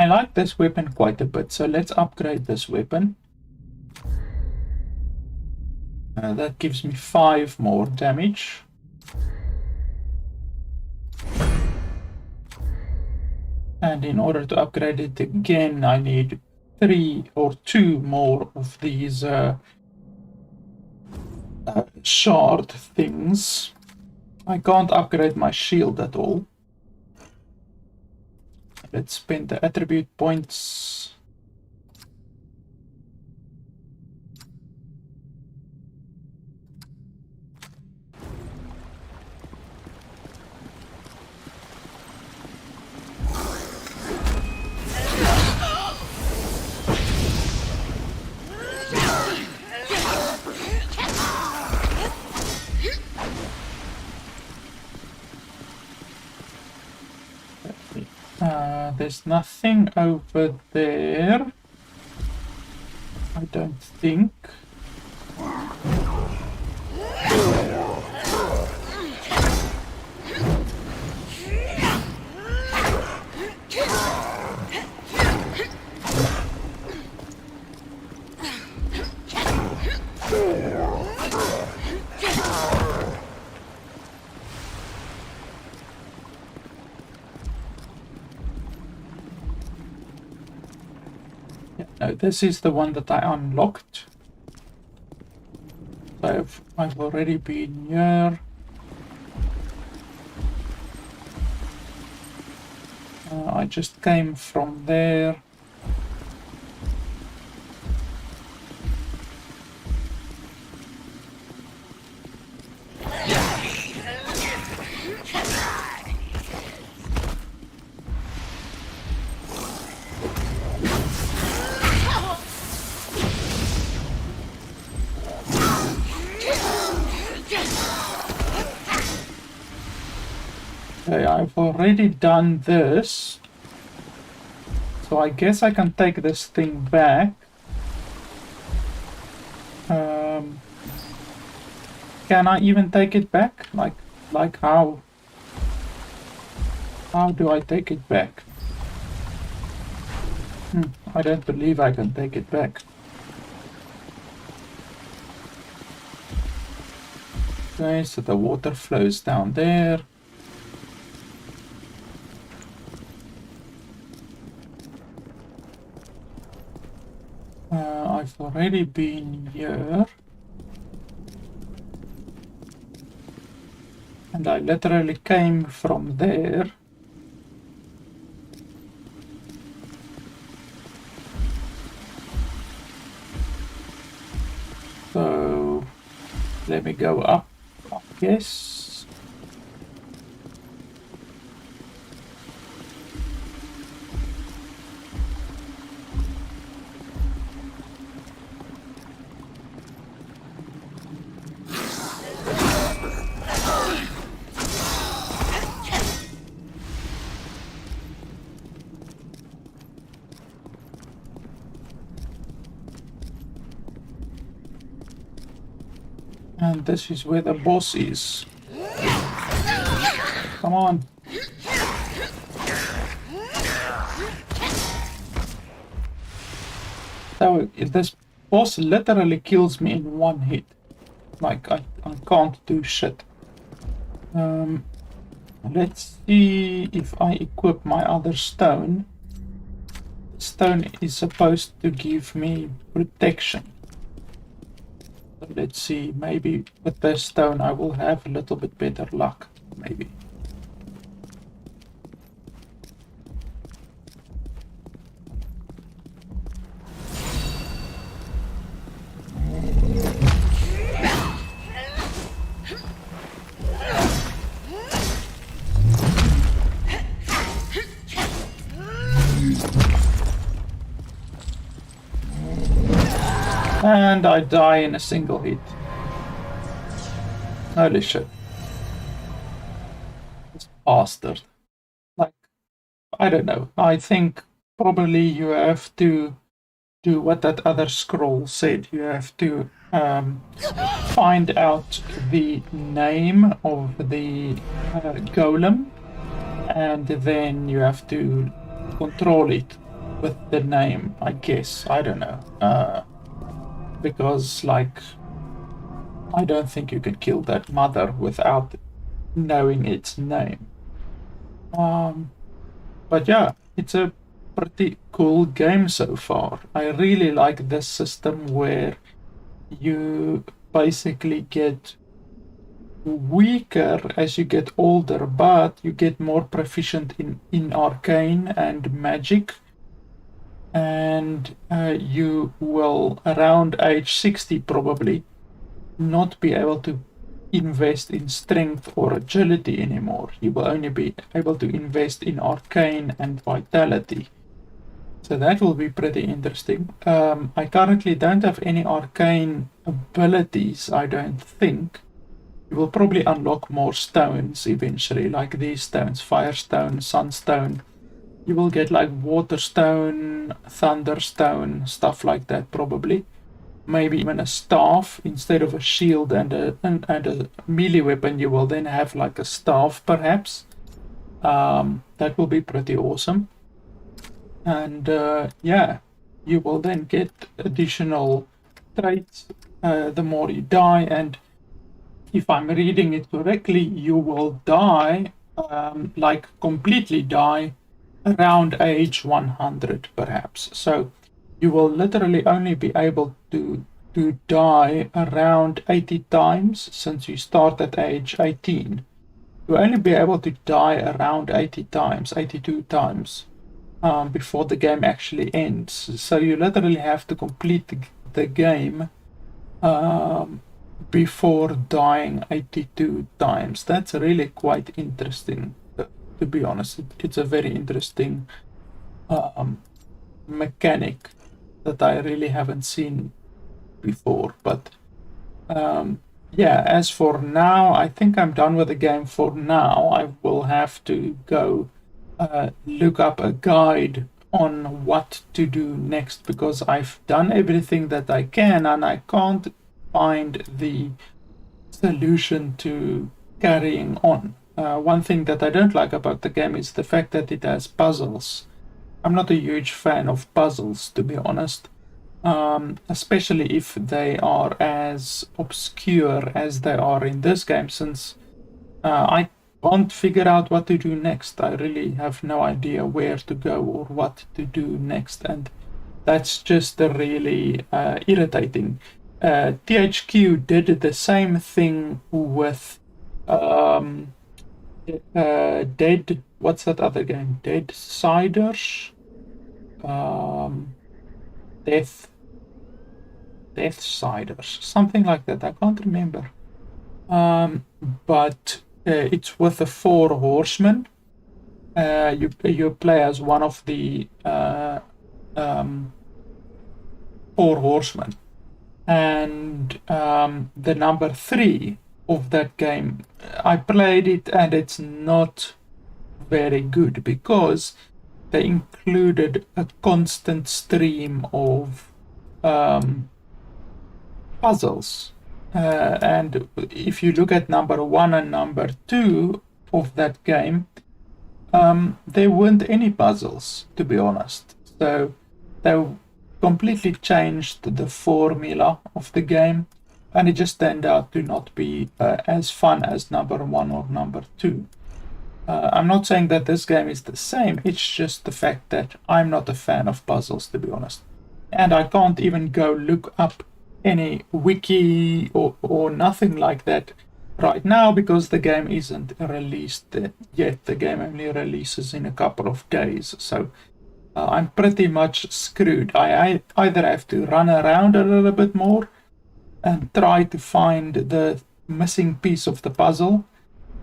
I like this weapon quite a bit, so let's upgrade this weapon. That gives me 5 more damage. And in order to upgrade it again, I need 3 or 2 more of these shard things. I can't upgrade my shield at all. Let's spend the attribute points. There's nothing over there, I don't think. No, this is the one that I unlocked. So I've already been here. I just came from there. Okay, I've already done this. So I guess I can take this thing back. Can I even take it back? Like how? How do I take it back? I don't believe I can take it back. Okay, so the water flows down there. I've already been here. And I literally came from there. So let me go up, I guess. And this is where the boss is. Come on. So this boss literally kills me in one hit. Like I can't do shit. Let's see if I equip my other stone. The stone is supposed to give me protection. So let's see, maybe with this stone I will have a little bit better luck, maybe. And I die in a single hit. Holy shit. This bastard. Like, I don't know. I think probably you have to do what that other scroll said. You have to find out the name of the golem, and then you have to control it with the name, I guess. I don't know. Because, like, I don't think you can kill that mother without knowing its name. But yeah, it's a pretty cool game so far. I really like this system where you basically get weaker as you get older, but you get more proficient in arcane and magic. And you will, around age 60 probably, not be able to invest in strength or agility anymore. You will only be able to invest in arcane and vitality. So that will be pretty interesting. I currently don't have any arcane abilities, I don't think. You will probably unlock more stones eventually, like these stones, Firestone, Sunstone. You will get like Waterstone, Thunderstone, stuff like that probably. Maybe even a staff instead of a shield and a melee weapon. You will then have like a staff perhaps. That will be pretty awesome. And yeah, you will then get additional traits the more you die. And if I'm reading it correctly, you will die, like completely die, around age 100 perhaps. So you will literally only be able to die around 80 times since you start at age 18. You'll only be able to die around 80 times, 82 times, before the game actually ends. So you literally have to complete the game before dying 82 times. That's really quite interesting. To be honest, it's a very interesting mechanic that I really haven't seen before. But yeah, as for now, I think I'm done with the game for now. I will have to go look up a guide on what to do next, because I've done everything that I can and I can't find the solution to carrying on. One thing that I don't like about the game is the fact that it has puzzles. I'm not a huge fan of puzzles, to be honest. Especially if they are as obscure as they are in this game, since I can't figure out what to do next. I really have no idea where to go or what to do next, and that's just really irritating. THQ did the same thing with Dead. What's that other game? Dead Siders. Deathsiders, something like that. I can't remember. But it's with the Four Horsemen. You play as one of the Four Horsemen, and the number 3 of that game, I played it and it's not very good because they included a constant stream of puzzles. And if you look at number 1 and number 2 of that game, there weren't any puzzles, to be honest. So they completely changed the formula of the game, and it just turned out to not be as fun as number 1 or number 2. I'm not saying that this game is the same, it's just the fact that I'm not a fan of puzzles, to be honest. And I can't even go look up any wiki or nothing like that right now because the game isn't released yet. The game only releases in a couple of days, so I'm pretty much screwed. I either have to run around a little bit more and try to find the missing piece of the puzzle,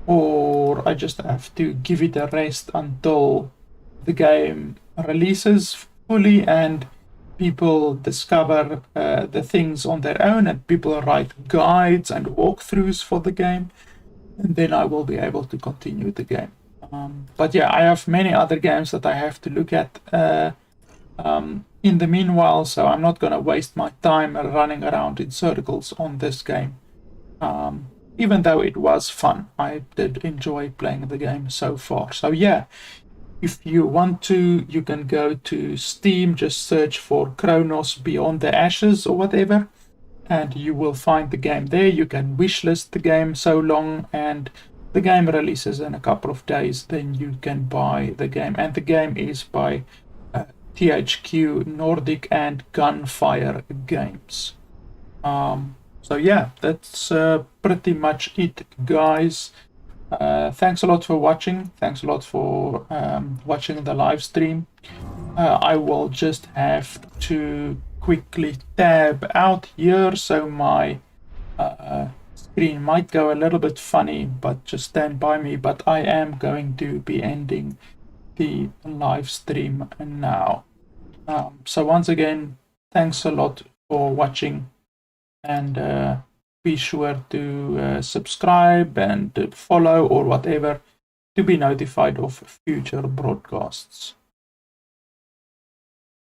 or I just have to give it a rest until the game releases fully and people discover the things on their own and people write guides and walkthroughs for the game, and then I will be able to continue the game. But yeah, I have many other games that I have to look at in the meanwhile, so I'm not going to waste my time running around in circles on this game. Even though it was fun, I did enjoy playing the game so far. So yeah, if you want to, you can go to Steam, just search for Chronos Beyond the Ashes or whatever, and you will find the game there. You can wishlist the game so long, and the game releases in a couple of days, then you can buy the game. And the game is by THQ Nordic and Gunfire Games. So yeah, that's pretty much it, guys. Thanks a lot for watching. Thanks a lot for watching the live stream. I will just have to quickly tab out here, so my screen might go a little bit funny, but just stand by me. But I am going to be ending the live stream now. So once again, thanks a lot for watching, and be sure to subscribe and follow or whatever to be notified of future broadcasts.